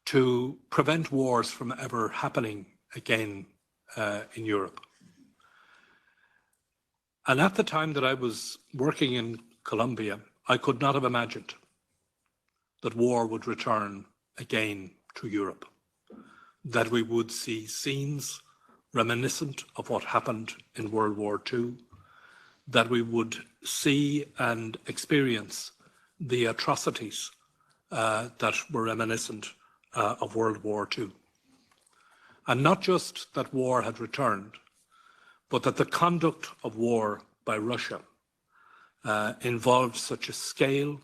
to prevent wars from ever happening again in Europe. And at the time that I was working in Colombia, I could not have imagined that war would return again to Europe, that we would see scenes reminiscent of what happened in World War II, that we would see and experience the atrocities that were reminiscent of World War II. And not just that war had returned, but that the conduct of war by Russia involved such a scale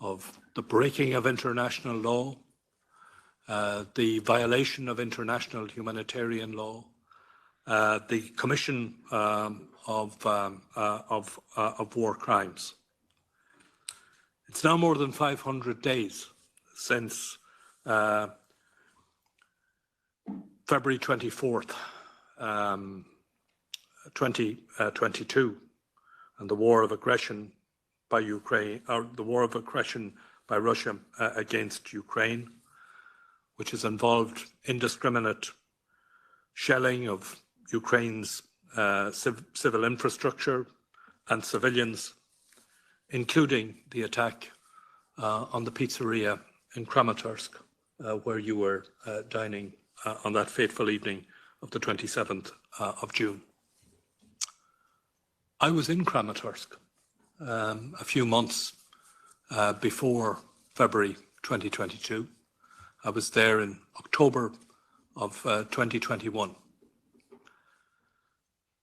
of the breaking of international law, the violation of international humanitarian law, the commission of war crimes. It's now more than 500 days since February 24th, 2022, and the war of aggression by Ukraine, or the war of aggression by Russia against Ukraine, which has involved indiscriminate shelling of Ukraine's civil infrastructure and civilians, including the attack on the pizzeria in Kramatorsk, where you were dining on that fateful evening of the 27th of June. I was in Kramatorsk a few months before February 2022. I was there in October of 2021.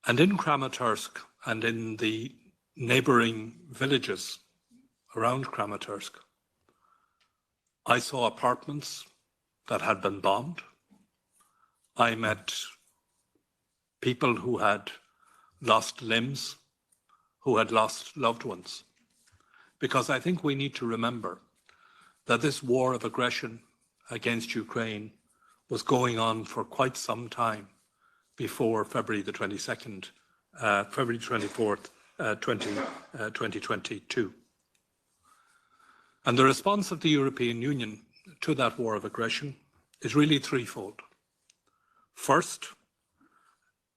And in Kramatorsk and in the neighboring villages around Kramatorsk, I saw apartments that had been bombed. I met people who had lost limbs, who had lost loved ones. Because I think we need to remember that this war of aggression against Ukraine was going on for quite some time before February the 22nd, February 24th, 2022. And the response of the European Union to that war of aggression is really threefold. First,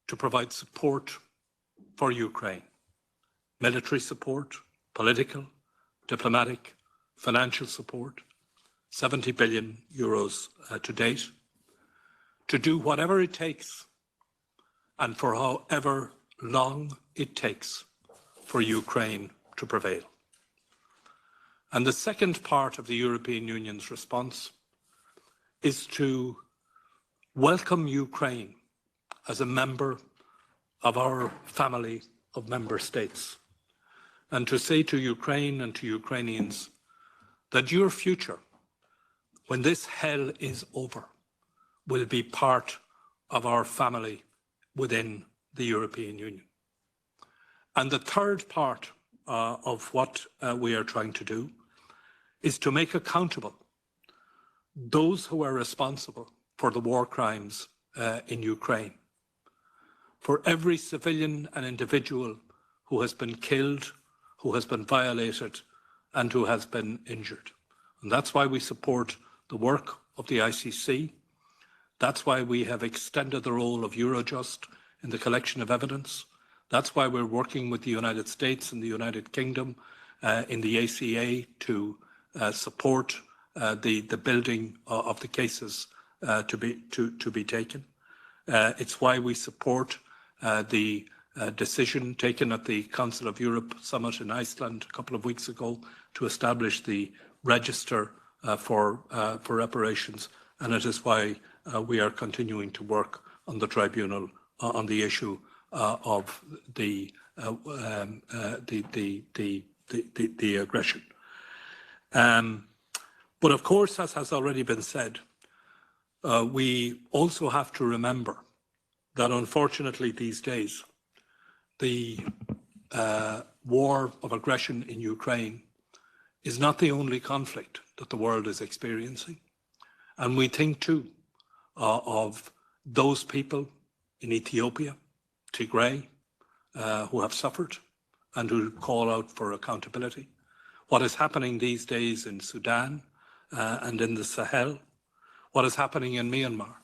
to provide support for Ukraine, military support, political, diplomatic, financial support, 70 billion euros to date, to do whatever it takes and for however long it takes for Ukraine to prevail. And the second part of the European Union's response is to welcome Ukraine as a member of our family of member states, and to say to Ukraine and to Ukrainians that your future, when this hell is over, will be part of our family within the European Union. And the third part of what we are trying to do is to make accountable those who are responsible for the war crimes in Ukraine, for every civilian and individual who has been killed, who has been violated, and who has been injured. And that's why we support the work of the ICC. That's why we have extended the role of Eurojust in the collection of evidence. That's why we're working with the United States and the United Kingdom in the ACA to support the building of the cases to be taken. It's why we support the decision taken at the Council of Europe summit in Iceland a couple of weeks ago to establish the register for reparations, and it is why we are continuing to work on the tribunal on the issue of the aggression. But of course, as has already been said, we also have to remember that unfortunately these days, the war of aggression in Ukraine is not the only conflict that the world is experiencing. And we think too of those people in Ethiopia, Tigray, who have suffered and who call out for accountability. What is happening these days in Sudan and in the Sahel, what is happening in Myanmar,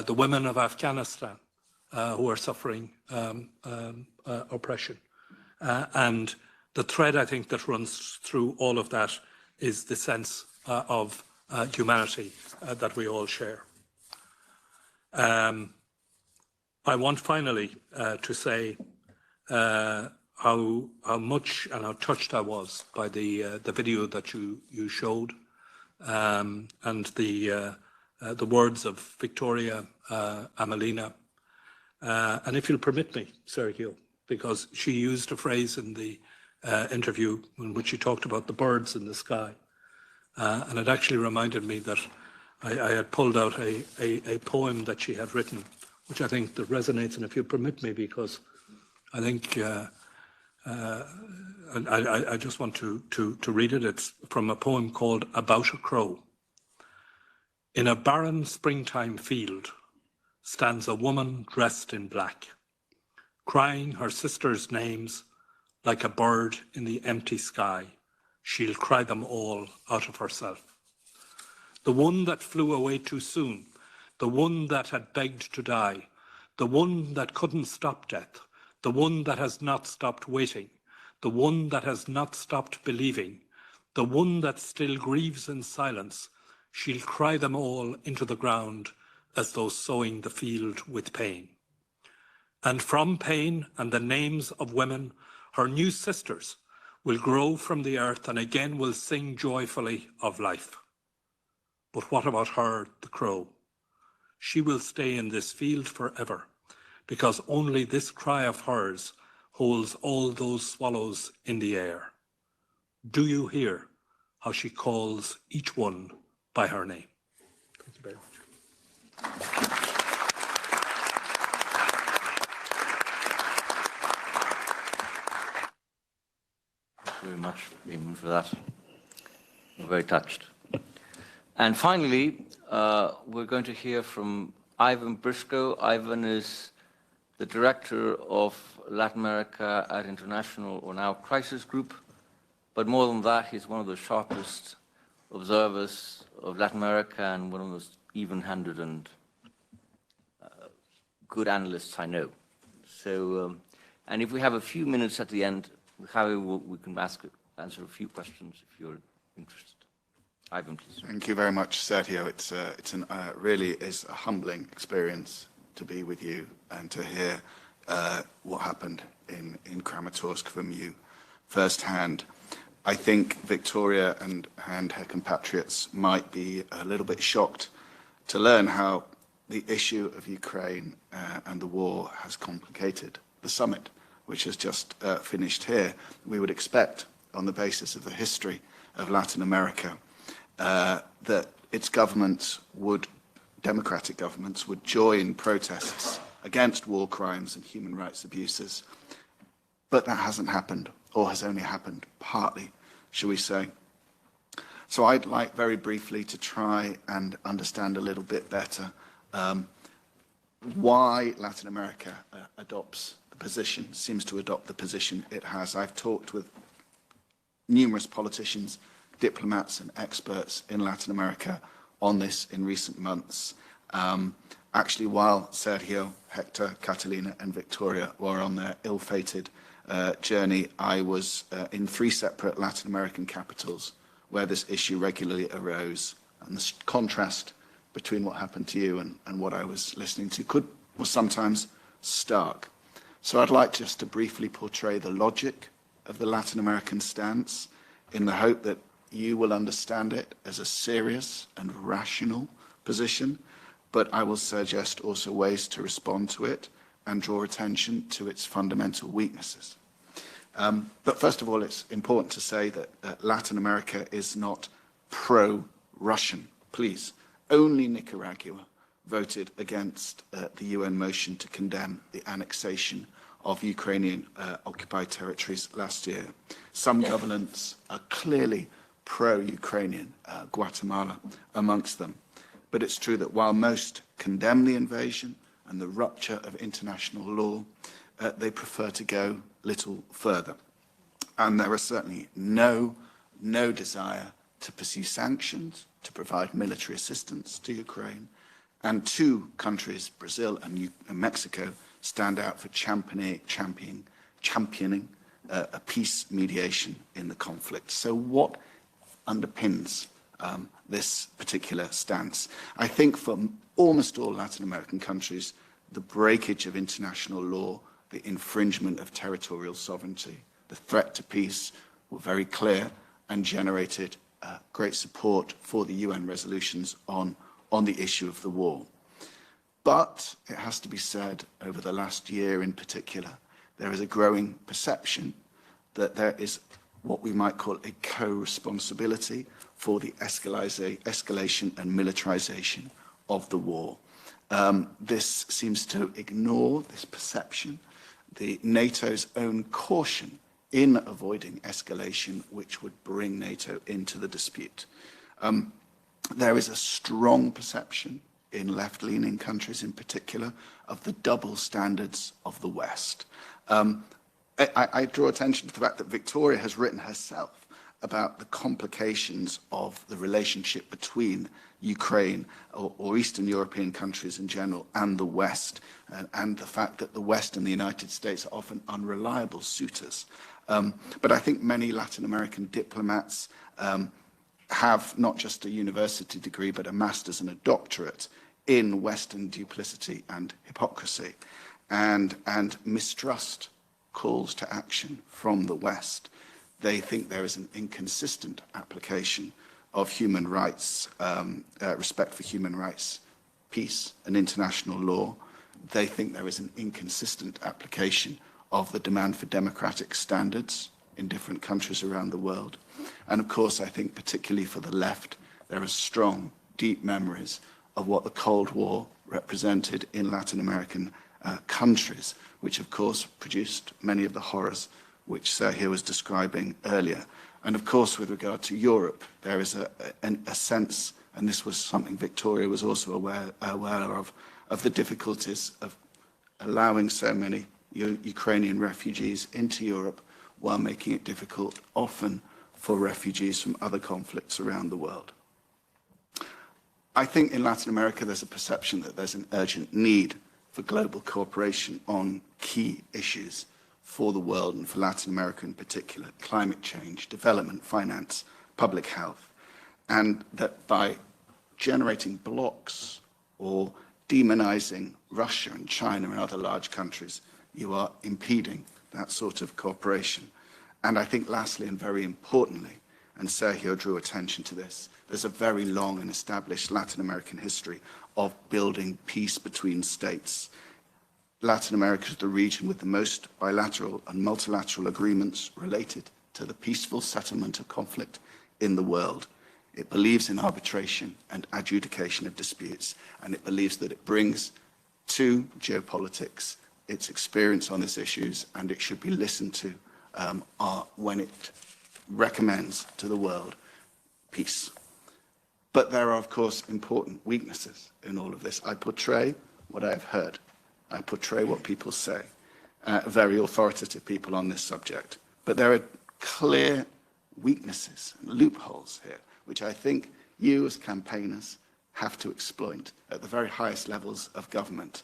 the women of Afghanistan who are suffering oppression. And the thread, I think, that runs through all of that is the sense of humanity that we all share. I want finally to say how much and how touched I was by the video that you showed, and the words of Victoria Amelina. And if you'll permit me, Sergio, because she used a phrase in the interview in which she talked about the birds in the sky. And it actually reminded me that I had pulled out a poem that she had written, which I think that resonates, and if you permit me, because I think I just want to read it. It's from a poem called About a Crow. In a barren springtime field stands a woman dressed in black, crying her sisters' names like a bird in the empty sky. She'll cry them all out of herself. The one that flew away too soon, the one that had begged to die, the one that couldn't stop death, the one that has not stopped waiting, the one that has not stopped believing, the one that still grieves in silence, she'll cry them all into the ground as though sowing the field with pain. And from pain and the names of women, her new sisters will grow from the earth and again will sing joyfully of life. But what about her, the crow? She will stay in this field forever, because only this cry of hers holds all those swallows in the air. Do you hear how she calls each one by her name? Thank you very much. very much, Eamon, for that. We're very touched. And finally, we're going to hear from Ivan Briscoe. Ivan is the director of Latin America at International, or now Crisis Group. But more than that, he's one of the sharpest observers of Latin America and one of the most even-handed and good analysts I know. So, and if we have a few minutes at the end, Javi, we can answer a few questions if you're interested. Ivan, please. Thank you very much, Sergio. It's really is a humbling experience to be with you and to hear what happened in Kramatorsk from you firsthand. I think Victoria and her compatriots might be a little bit shocked to learn how the issue of Ukraine and the war has complicated the summit, which has just finished here. We would expect, on the basis of the history of Latin America, that its governments democratic governments would join protests against war crimes and human rights abuses. But that hasn't happened, or has only happened partly, shall we say. So I'd like very briefly to try and understand a little bit better why Latin America seems to adopt the position it has. I've talked with numerous politicians, diplomats and experts in Latin America on this in recent months. Actually, while Sergio, Hector, Catalina and Victoria were on their ill-fated journey, I was in 3 separate Latin American capitals where this issue regularly arose. And the contrast between what happened to you and what I was listening to was sometimes stark. So I'd like just to briefly portray the logic of the Latin American stance in the hope that you will understand it as a serious and rational position, but I will suggest also ways to respond to it and draw attention to its fundamental weaknesses. But first of all, it's important to say that Latin America is not pro-Russian. Please, only Nicaragua voted against the UN motion to condemn the annexation of Ukrainian occupied territories last year. Some governments are clearly pro-Ukrainian, Guatemala amongst them. But it's true that while most condemn the invasion and the rupture of international law, they prefer to go little further. And there is certainly no desire to pursue sanctions, to provide military assistance to Ukraine. And 2 countries, Brazil and Mexico, stand out for championing a peace mediation in the conflict. So what underpins this particular stance? I think for almost all Latin American countries, the breakage of international law, the infringement of territorial sovereignty, the threat to peace were very clear and generated great support for the UN resolutions on the issue of the war. But it has to be said, over the last year in particular, there is a growing perception that there is what we might call a co-responsibility for the escalation and militarization of the war. This seems to ignore this perception, the NATO's own caution in avoiding escalation, which would bring NATO into the dispute. There is a strong perception in left-leaning countries in particular of the double standards of the West. I draw attention to the fact that Victoria has written herself about the complications of the relationship between Ukraine or Eastern European countries in general and the West, and the fact that the West and the United States are often unreliable suitors. But I think many Latin American diplomats have not just a university degree, but a master's and a doctorate in Western duplicity and hypocrisy, and mistrust calls to action from the West. They think there is an inconsistent application of human rights, respect for human rights, peace and international law. They think there is an inconsistent application of the demand for democratic standards in different countries around the world. And of course, I think particularly for the left, there are strong, deep memories of what the Cold War represented in Latin American countries, which of course produced many of the horrors which Sergio was describing earlier. And of course, with regard to Europe, there is a sense, and this was something Victoria was also aware of the difficulties of allowing so many Ukrainian refugees into Europe while making it difficult often for refugees from other conflicts around the world. I think in Latin America there's a perception that there's an urgent need for global cooperation on key issues for the world and for Latin America in particular: climate change, development, finance, public health, and that by generating blocks or demonizing Russia and China and other large countries, you are impeding that sort of cooperation. And I think lastly and very importantly, and Sergio drew attention to this, there's a very long and established Latin American history of building peace between states. Latin America is the region with the most bilateral and multilateral agreements related to the peaceful settlement of conflict in the world. It believes in arbitration and adjudication of disputes, and it believes that it brings to geopolitics its experience on these issues, and it should be listened to when it recommends to the world peace. But there are, of course, important weaknesses in all of this. I portray what I have heard. I portray what people say, very authoritative people on this subject. But there are clear weaknesses and loopholes here, which I think you as campaigners have to exploit at the very highest levels of government.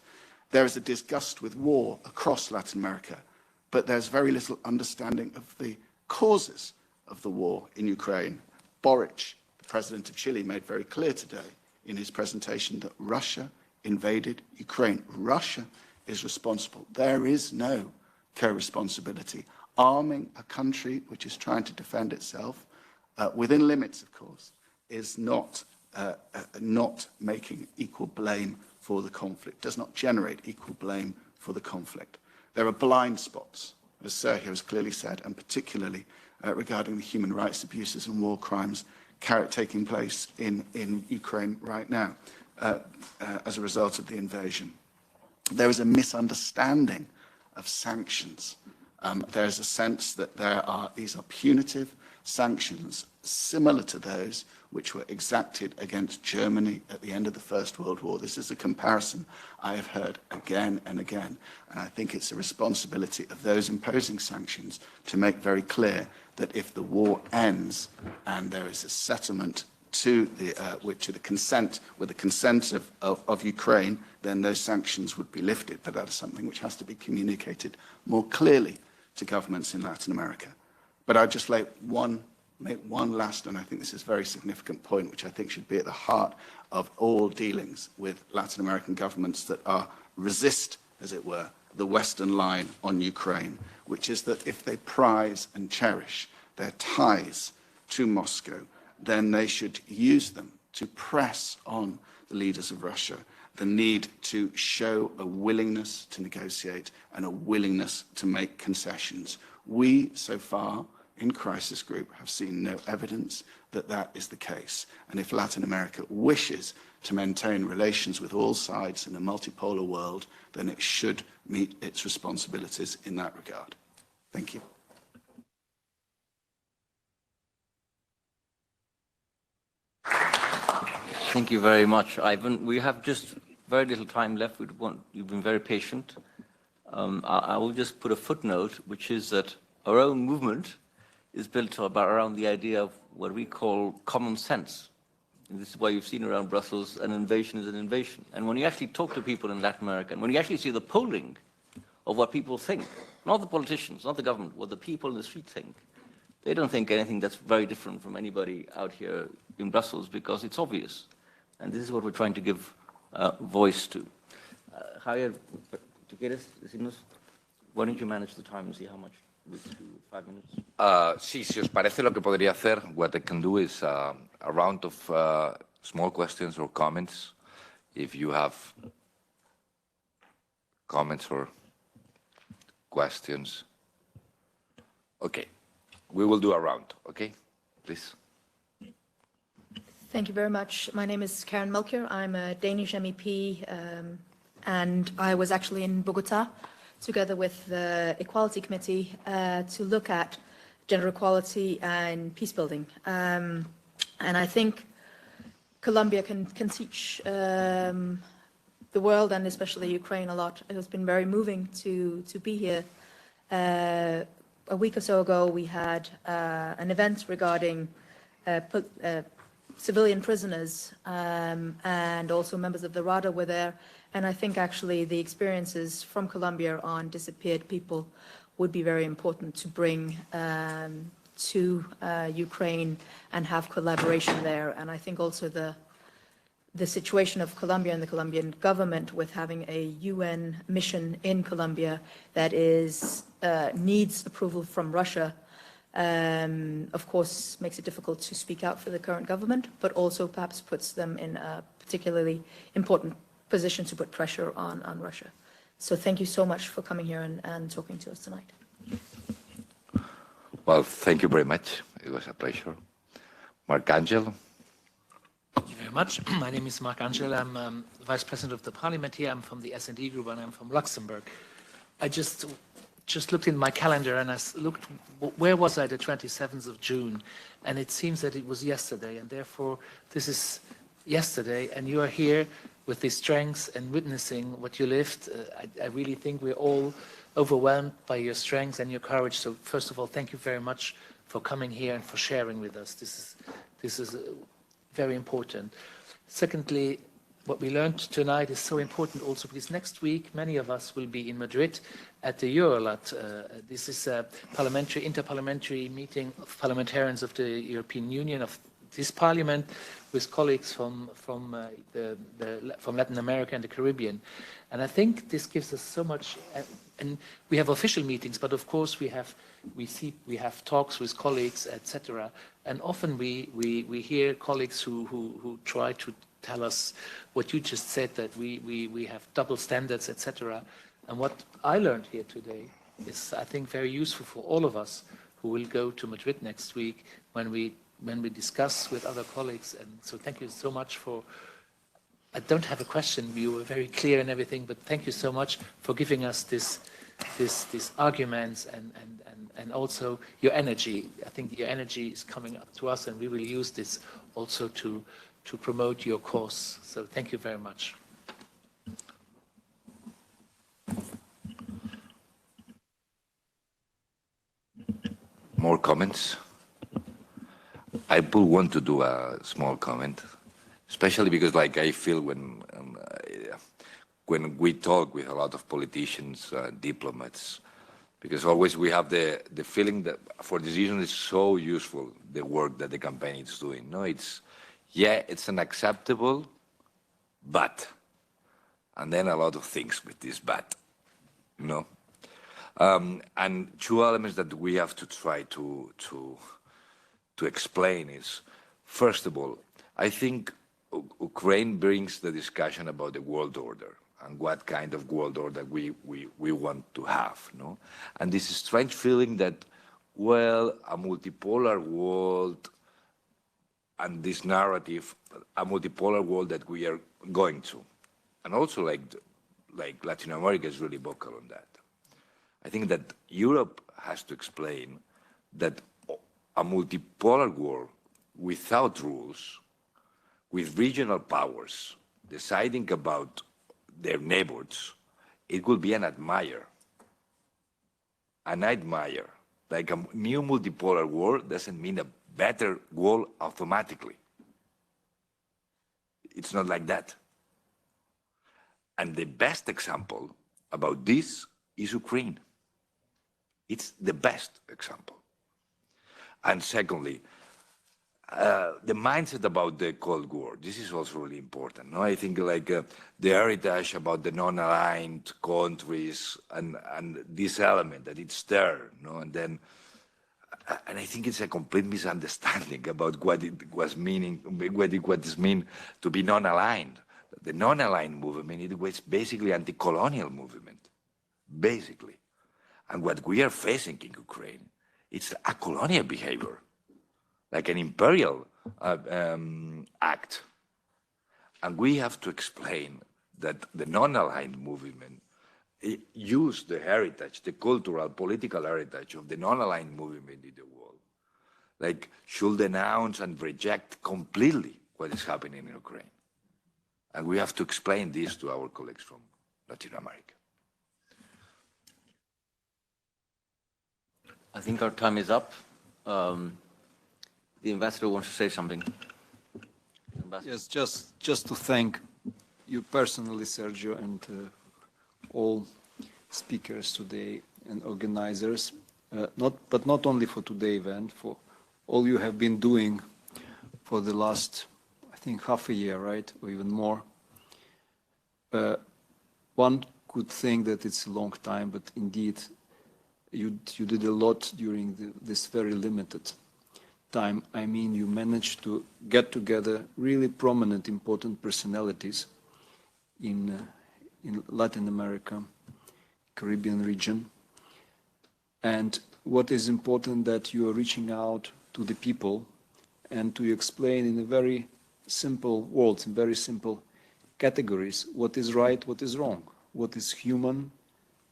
There is a disgust with war across Latin America, but there's very little understanding of the causes of the war in Ukraine. Boric, the president of Chile, made very clear today in his presentation that Russia invaded Ukraine. Russia is responsible. There is no co-responsibility. Arming a country which is trying to defend itself, within limits, of course, is not making equal blame for the conflict, does not generate equal blame for the conflict. There are blind spots, as Sergio has clearly said, and particularly regarding the human rights abuses and war crimes taking place in Ukraine right now as a result of the invasion. There is a misunderstanding of sanctions. There is a sense that these are punitive sanctions similar to those which were exacted against Germany at the end of the First World War. This is a comparison I have heard again and again, and I think it's a responsibility of those imposing sanctions to make very clear that if the war ends and there is a settlement with the consent of Ukraine, then those sanctions would be lifted. But that is something which has to be communicated more clearly to governments in Latin America. But I'll just make one last, and I think this is a very significant point, which I think should be at the heart of all dealings with Latin American governments that resist, as it were, the Western line on Ukraine, which is that if they prize and cherish their ties to Moscow, then they should use them to press on the leaders of Russia the need to show a willingness to negotiate and a willingness to make concessions. We, so far, in Crisis Group, have seen no evidence that that is the case. And if Latin America wishes to maintain relations with all sides in a multipolar world, then it should meet its responsibilities in that regard. Thank you. Thank you very much, Ivan. We have just very little time left. You've been very patient. I will just put a footnote, which is that our own movement is built around the idea of what we call common sense. And this is why you've seen around Brussels, an invasion is an invasion. And when you actually talk to people in Latin America, and when you actually see the polling of what people think, not the politicians, not the government, what the people in the street think, they don't think anything that's very different from anybody out here in Brussels, because it's obvious. And this is what we're trying to give voice to. Javier, why don't you manage the time and see how much? 5 minutes. Sí, si os parece, lo que podría hacer, what I can do is a round of small questions or comments. If you have comments or questions. Okay, we will do a round, okay? Please. Thank you very much. My name is Karen Melchior. I'm a Danish MEP, and I was actually in Bogota together with the Equality Committee, to look at gender equality and peace building. And I think Colombia can teach the world, and especially Ukraine, a lot. It has been very moving to be here. A week or so ago, we had an event regarding civilian prisoners, and also members of the RADA were there. And I think actually the experiences from Colombia on disappeared people would be very important to bring to Ukraine and have collaboration there. And I think also the situation of Colombia and the Colombian government with having a UN mission in Colombia that needs approval from Russia, of course, makes it difficult to speak out for the current government, but also perhaps puts them in a particularly important position to put pressure on Russia. So thank you so much for coming here and talking to us tonight. Well, thank you very much. It was a pleasure. Marc-Angel. Thank you very much. My name is Marc-Angel. I'm Vice President of the Parliament here. I'm from the S&D group, and I'm from Luxembourg. I just looked in my calendar, and I looked, where was I the 27th of June? And it seems that it was yesterday, and therefore this is yesterday, and you are here with the strengths and witnessing what you lived. I really think we're all overwhelmed by your strength and your courage. So first of all, thank you very much for coming here and for sharing with us. This is very important. Secondly, what we learned tonight is so important also because next week many of us will be in Madrid at the Euro-Lat. This is a interparliamentary meeting of parliamentarians of the European Union, of this parliament, with colleagues from Latin America and the Caribbean. And I think this gives us so much, and we have official meetings, but of course we have talks with colleagues, etc. And often we hear colleagues who try to tell us what you just said, that we have double standards, etc. And what I learned here today is, I think, very useful for all of us who will go to Madrid next week when we discuss with other colleagues. And so thank you so much for, I don't have a question, you were very clear and everything, but thank you so much for giving us these arguments and also your energy. I think your energy is coming up to us, and we will use this also to promote your cause. So thank you very much. More comments? I would want to do a small comment, especially because, like, I feel when we talk with a lot of politicians, diplomats, because always we have the feeling that for this reason it's so useful, the work that the campaign is doing. No, it's unacceptable, but, and then a lot of things with this but, you know. And two elements that we have to try to explain is, first of all, I think Ukraine brings the discussion about the world order and what kind of world order we want to have, no? And this strange feeling that, well, a multipolar world and this narrative, a multipolar world that we are going to. And also like Latin America is really vocal on that. I think that Europe has to explain that a multipolar world without rules, with regional powers deciding about their neighbors, it will be an admire. An admire. Like a new multipolar world doesn't mean a better world automatically. It's not like that. And the best example about this is Ukraine. It's the best example. And secondly, the mindset about the Cold War, this is also really important. No? I think like the heritage about the non-aligned countries and this element that it's there, no? And then, and I think it's a complete misunderstanding about what it was meaning, what it mean to be non-aligned. The non-aligned movement, it was basically anti-colonial movement, basically. And what we are facing in Ukraine, it's a colonial behavior, like an imperial act. And we have to explain that the non-aligned movement use the heritage, the cultural, political heritage of the non-aligned movement in the world, like should denounce and reject completely what is happening in Ukraine. And we have to explain this to our colleagues from Latin America. I think our time is up. The ambassador wants to say something. Yes, just to thank you personally, Sergio, and all speakers today and organizers, but not only for today's event, for all you have been doing for the last, I think, half a year, right, or even more. One could think that it's a long time, but indeed, you did a lot during this very limited time. I mean, you managed to get together really prominent, important personalities in Latin America, Caribbean region. And what is important that you are reaching out to the people and to explain in a very simple words, in very simple categories, what is right, what is wrong, what is human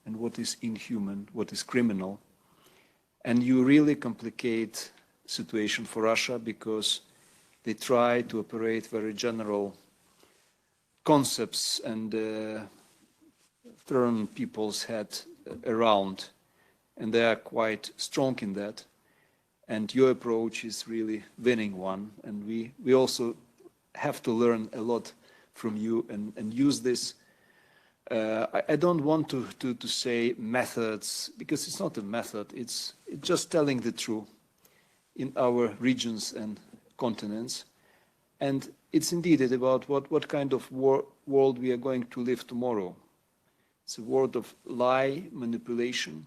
and what is inhuman, what is criminal. And you really complicate situation for Russia because they try to operate very general concepts and turn people's head around, and they are quite strong in that. And your approach is really winning one, and we also have to learn a lot from you and use this. I don't want to say methods, because it's not a method, it's just telling the truth in our regions and continents. And it's indeed about what kind of world we are going to live tomorrow. It's a world of lie, manipulation,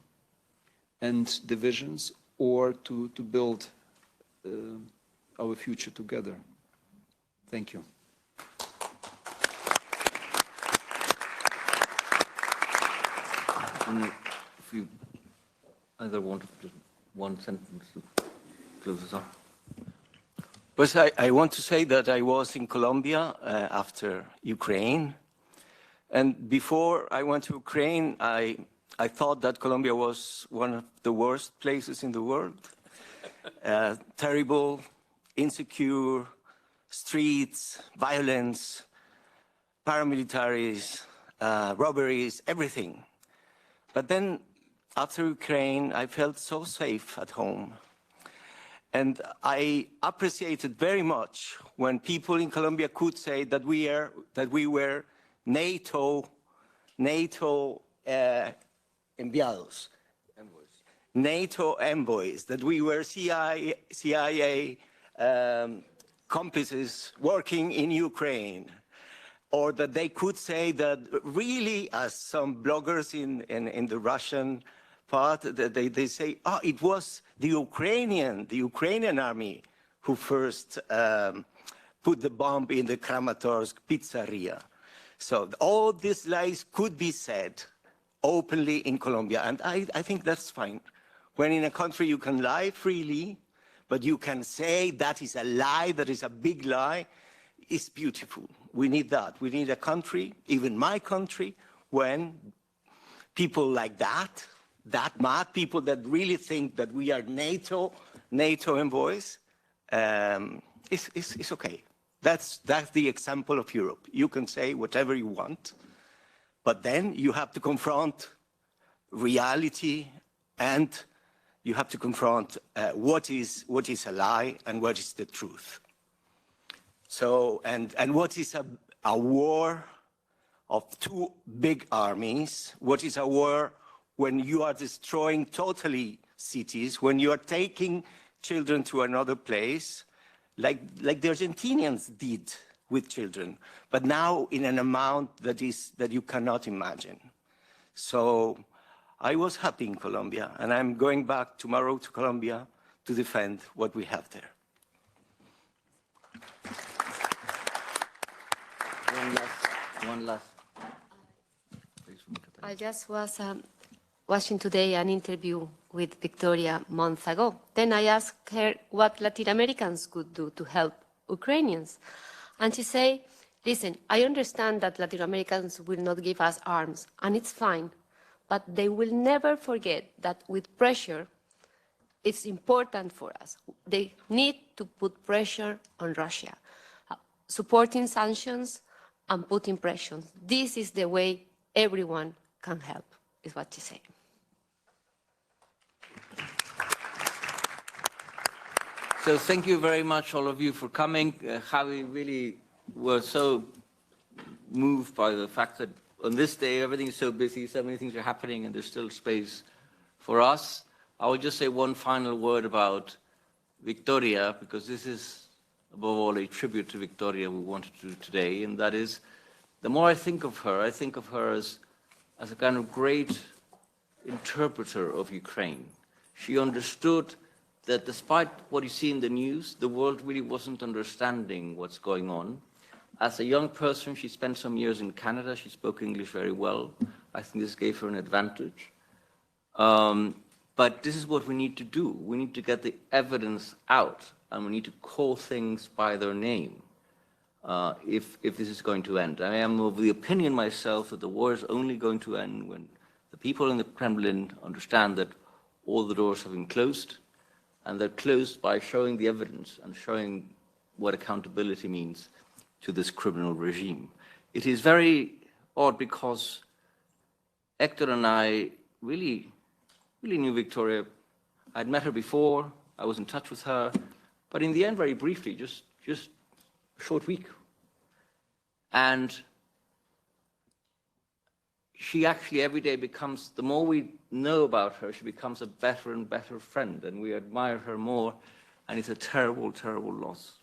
and divisions, or to build our future together. Thank you. If you either want one sentence to close us off. Pues I want to say that I was in Colombia after Ukraine. And before I went to Ukraine, I thought that Colombia was one of the worst places in the world. Terrible, insecure, streets, violence, paramilitaries, robberies, everything. But then after Ukraine, I felt so safe at home. And I appreciated very much when people in Colombia could say that we were NATO enviados, NATO envoys, that we were CIA accomplices working in Ukraine, or that they could say that really, as some bloggers in the Russian part, that they say, oh, it was the Ukrainian army who first put the bomb in the Kramatorsk pizzeria. So all these lies could be said openly in Colombia, and I think that's fine. When in a country you can lie freely, but you can say that is a lie, that is a big lie, it's beautiful. We need that. We need a country, even my country, when people like that mad people that really think that we are NATO envoys, it's okay. That's the example of Europe. You can say whatever you want, but then you have to confront reality, and you have to confront what is a lie and what is the truth. So, and what is a war of two big armies? What is a war when you are destroying totally cities, when you are taking children to another place, like the Argentinians did with children, but now in an amount that you cannot imagine. So I was happy in Colombia, and I'm going back tomorrow to Colombia to defend what we have there. One last. I just was watching today an interview with Victoria months ago. Then I asked her what Latin Americans could do to help Ukrainians. And she said, listen, I understand that Latin Americans will not give us arms, and it's fine. but they will never forget that with pressure, it's important for us. They need to put pressure on Russia, supporting sanctions and putting pressure. This is the way everyone can help, is what you say. So thank you very much, all of you, for coming. Javi, really were so moved by the fact that on this day, everything is so busy, so many things are happening, and there's still space for us. I will just say one final word about Victoria, because this is, above all, a tribute to Victoria we wanted to do today, and that is, the more I think of her as a kind of great interpreter of Ukraine. She understood that despite what you see in the news, the world really wasn't understanding what's going on. As a young person, she spent some years in Canada. She spoke English very well. I think this gave her an advantage. But this is what we need to do. We need to get the evidence out, and we need to call things by their name if this is going to end. I am of the opinion myself that the war is only going to end when the people in the Kremlin understand that all the doors have been closed, and they're closed by showing the evidence and showing what accountability means to this criminal regime. It is very odd because Hector and I really knew Victoria. I'd met her before, I was in touch with her, but in the end, very briefly, just a short week. And she actually every day becomes, the more we know about her, she becomes a better and better friend, and we admire her more, and it's a terrible, terrible loss